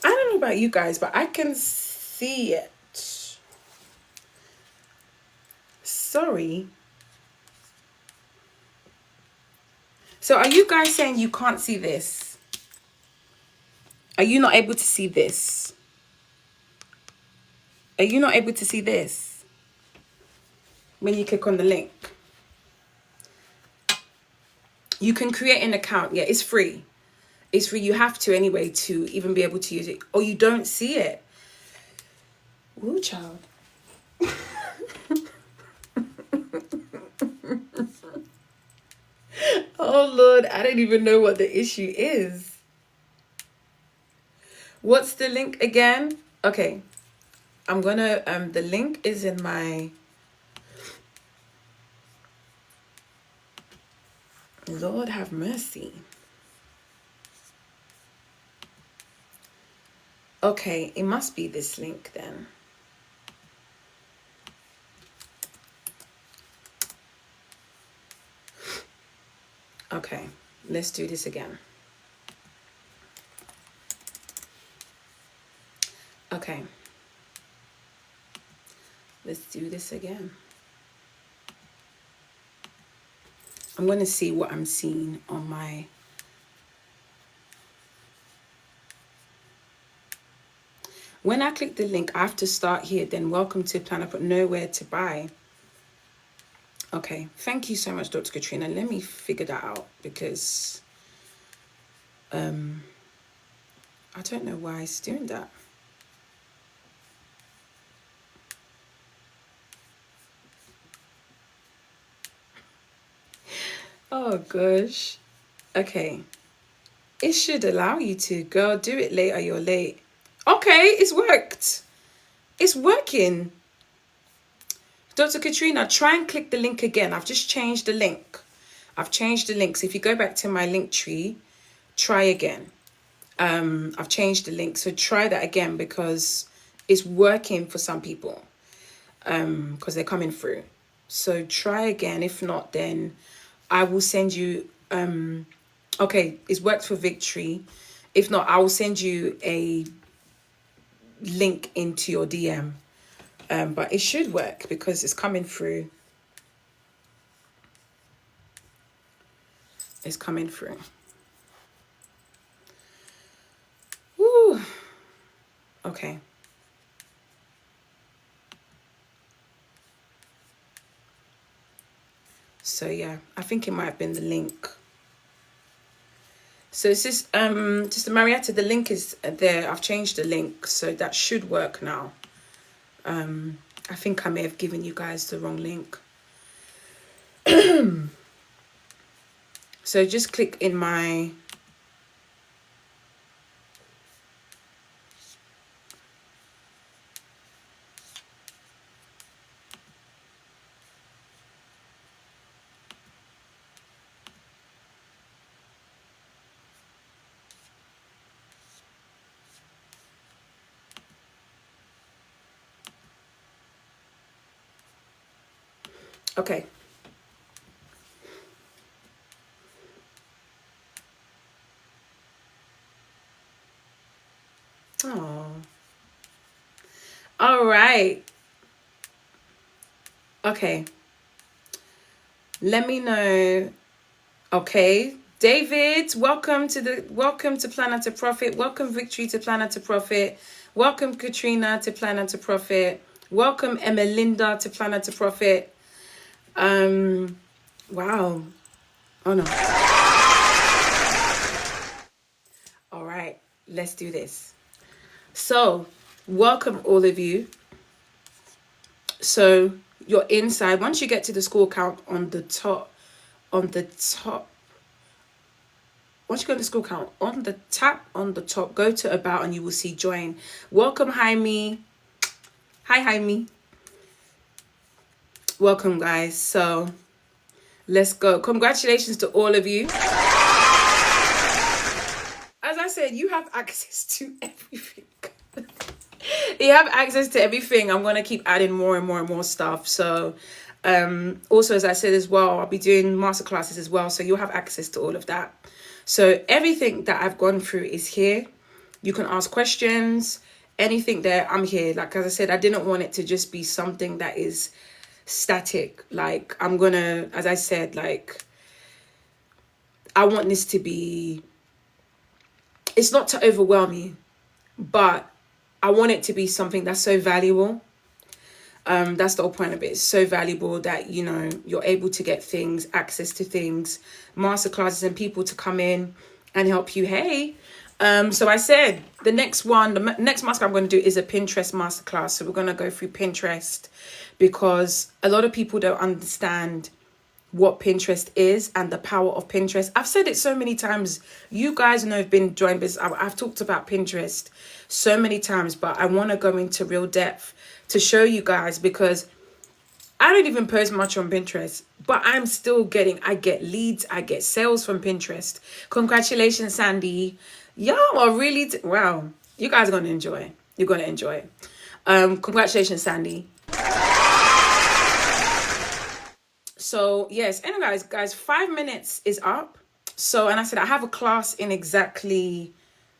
I don't know about you guys, but I can see it. Sorry. So are you guys saying you can't see this? Are you not able to see this? Are you not able to see this? When you click on the link. You can create an account. Yeah, it's free. It's free. You have to anyway to even be able to use it. Or you don't see it. Woo, child. Oh, Lord. I don't even know what the issue is. What's the link again? Okay. I'm going to... the link is in my... Lord have mercy. Okay, it must be this link then. Okay, let's do this again. Okay. Let's do this again. I'm going to see what I'm seeing on my... When I click the link, I have to start here. Then welcome to Planet, but nowhere to buy. Okay, thank you so much, Dr. Katrina. Let me figure that out because I don't know why it's doing that. Oh gosh. Okay. It should allow you to. Girl, do it later, you're late. Okay, it's worked. It's working. Dr. Katrina, try and click the link again. I've just changed the link. I've changed the link. So if you go back to my link tree, try again. I've changed the link. So try that again because it's working for some people. Because they're coming through. So try again. If not, then I will send you okay, it's worked for Victory. If not, I will send you a link into your DM. But it should work because it's coming through. It's coming through. Woo. Okay. So yeah, I think it might have been the link. So it's just Marietta, the link is there. I've changed the link, so that should work now. I think I may have given you guys the wrong link. So just click in my okay. Oh. All right. Okay. Let me know. Okay. David, welcome to Planner to Profit. Welcome Victory to Planner to Profit. Welcome Katrina to Planner to Profit. Welcome Emelinda to Planner to Profit. Wow. Oh no. All right, let's do this. So, welcome all of you. So, you're inside. Once you get to the school account on the top, once you go to school account, tap on the top, go to about and you will see join. Welcome, Jaime. Hi, Jaime. Welcome, guys. So, let's go. Congratulations to all of you. As I said, you have access to everything. You have access to everything. I'm going to keep adding more and more and more stuff. So, also, as I said as well, I'll be doing masterclasses as well. So you'll have access to all of that. So everything that I've gone through is here. You can ask questions, anything there, I'm here. Like, as I said, I didn't want it to just be something that is static. Like, I'm going to, as I said, like, I want this to be, it's not to overwhelm you, but I want it to be something that's so valuable. That's the whole point of it. It's so valuable that, you know, you're able to get things, access to things, masterclasses and people to come in and help you. Hey, so I said the next masterclass I'm going to do is a Pinterest masterclass. So we're going to go through Pinterest because a lot of people don't understand what Pinterest is and the power of Pinterest. I've said it so many times. You guys know I've been joined business. I've talked about Pinterest so many times, but I want to go into real depth to show you guys because I don't even post much on Pinterest, but I'm still I get leads, I get sales from Pinterest. Congratulations, Sandy. Y'all are really, wow. You guys are going to enjoy. You're going to enjoy. Congratulations, Sandy. So yes, anyway, guys, 5 minutes is up. So, and I said, I have a class in exactly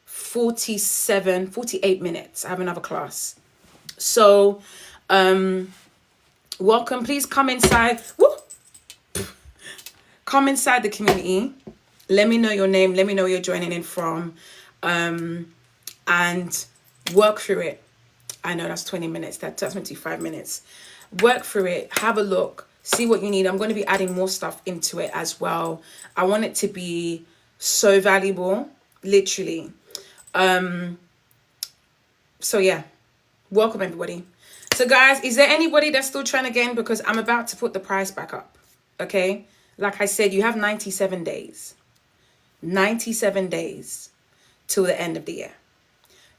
48 minutes. I have another class. So, welcome. Please come inside. Woo! Come inside the community. Let me know your name. Let me know where you're joining in from. And work through it. I know that's 20 minutes. That's 25 minutes. Work through it. Have a look. See what you need. I'm going to be adding more stuff into it as well. I want it to be so valuable. Literally. So yeah. Welcome everybody. So guys, is there anybody that's still trying to get in? Because I'm about to put the price back up. Okay. Like I said, you have 97 days. 97 days till the end of the year.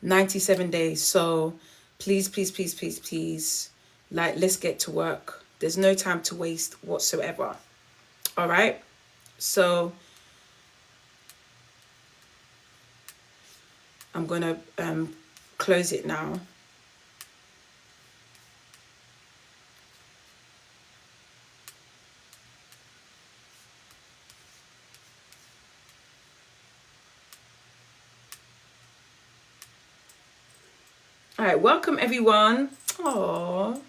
97 days. So Please, please, please, please, please. Like, let's get to work. There's no time to waste whatsoever. All right. So I'm going to close it now. All right, welcome everyone. Oh,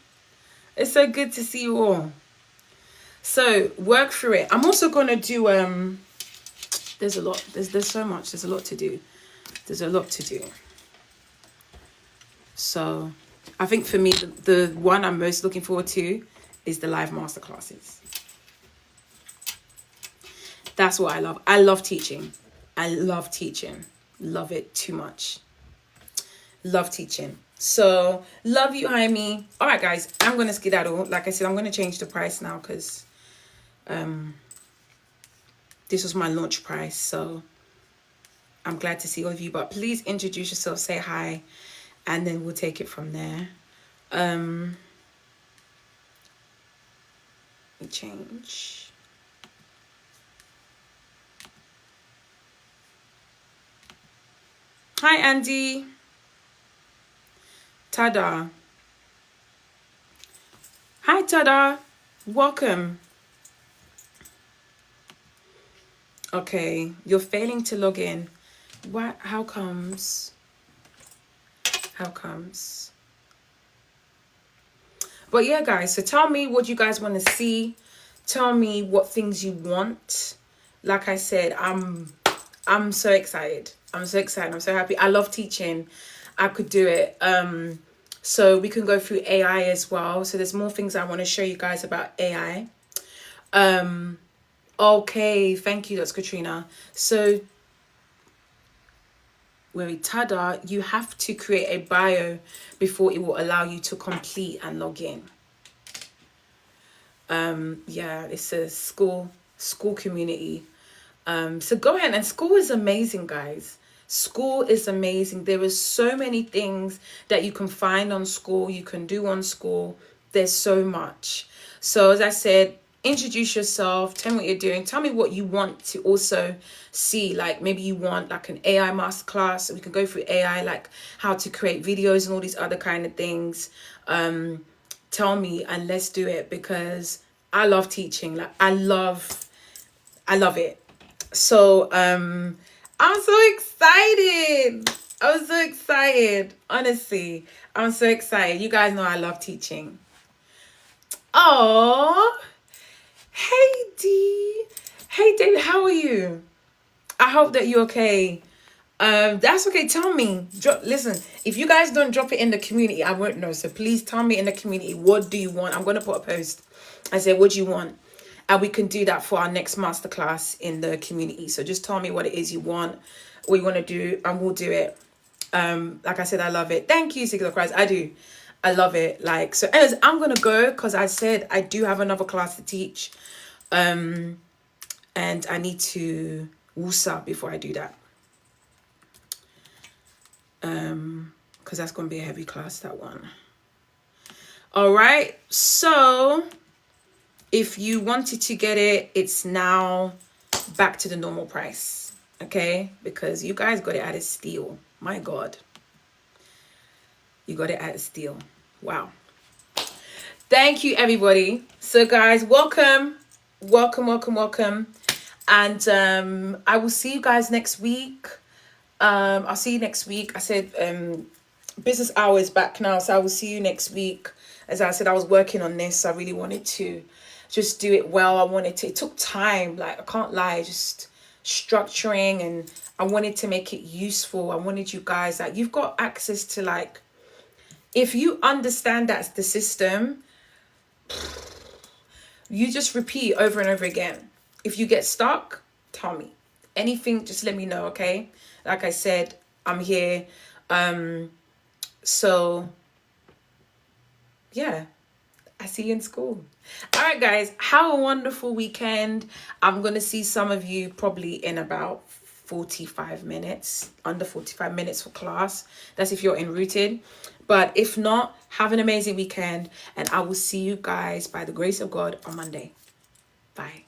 it's so good to see you all. So work through it. I'm also gonna do there's a lot, there's so much, there's a lot to do. There's a lot to do. So I think for me the one I'm most looking forward to is the live masterclasses. That's what I love. I love teaching. I love teaching. Love it too much. Love teaching. So love you, Jaime. All right, guys, I'm going to skedaddle. Like I said, I'm going to change the price now because this was my launch price. So I'm glad to see all of you. But please introduce yourself, say hi, and then we'll take it from there. Let me change. Hi, Andy. Tada. Hi, Tada. Welcome. Okay, you're failing to log in. What? How comes? How comes? But yeah, guys, so tell me what you guys want to see. Tell me what things you want. Like I said, I'm so excited. I'm so excited. I'm so happy. I love teaching. I could do it. So we can go through AI as well. So there's more things I want to show you guys about AI. Okay, thank you, that's Katrina. So wait, tada, you have to create a bio before it will allow you to complete and log in. Yeah, it's a school community. So go ahead, and school is amazing, guys. School is amazing. There is so many things that you can find on school, you can do on school. There's so much. So as I said, introduce yourself, tell me what you're doing, tell me what you want to also see. Like maybe you want like an AI masterclass, so we can go through AI, like how to create videos and all these other kind of things. Tell me and let's do it, because I love teaching. Like I love it. So I'm so excited. I'm so excited. Honestly, I'm so excited. You guys know I love teaching. Oh, hey Dee. Hey David, how are you? I hope that you're okay. That's okay. Tell me. Listen, if you guys don't drop it in the community, I won't know. So please tell me in the community, what do you want? I'm gonna put a post. I say, what do you want? And we can do that for our next masterclass in the community. So just tell me what it is you want, what you want to do, and we'll do it. Like I said, I love it. Thank you, Sigla Christ. I do. I love it. Like, so anyways, I'm going to go because I said I do have another class to teach. And I need to woosah before I do that. Because that's going to be a heavy class, that one. All right. So if you wanted to get it, it's now back to the normal price. Okay, because you guys got it at a steal. My God, you got it at a steal. Wow. Thank you, everybody. So guys, welcome. And I will see you guys next week. I'll see you next week. I said business hour is back now, so I will see you next week. As I said, I was working on this. I really wanted to just do it well. It took time, like I can't lie, just structuring, and I wanted to make it useful. I wanted you guys, like, you've got access to, like, if you understand that's the system, you just repeat over and over again. If you get stuck, tell me. Anything, just let me know, okay? Like I said, I'm here. So yeah, I see you in school. All right, guys, have a wonderful weekend. I'm going to see some of you probably in about 45 minutes, under 45 minutes for class. That's if you're en routed. But if not, have an amazing weekend, and I will see you guys by the grace of God on Monday. Bye.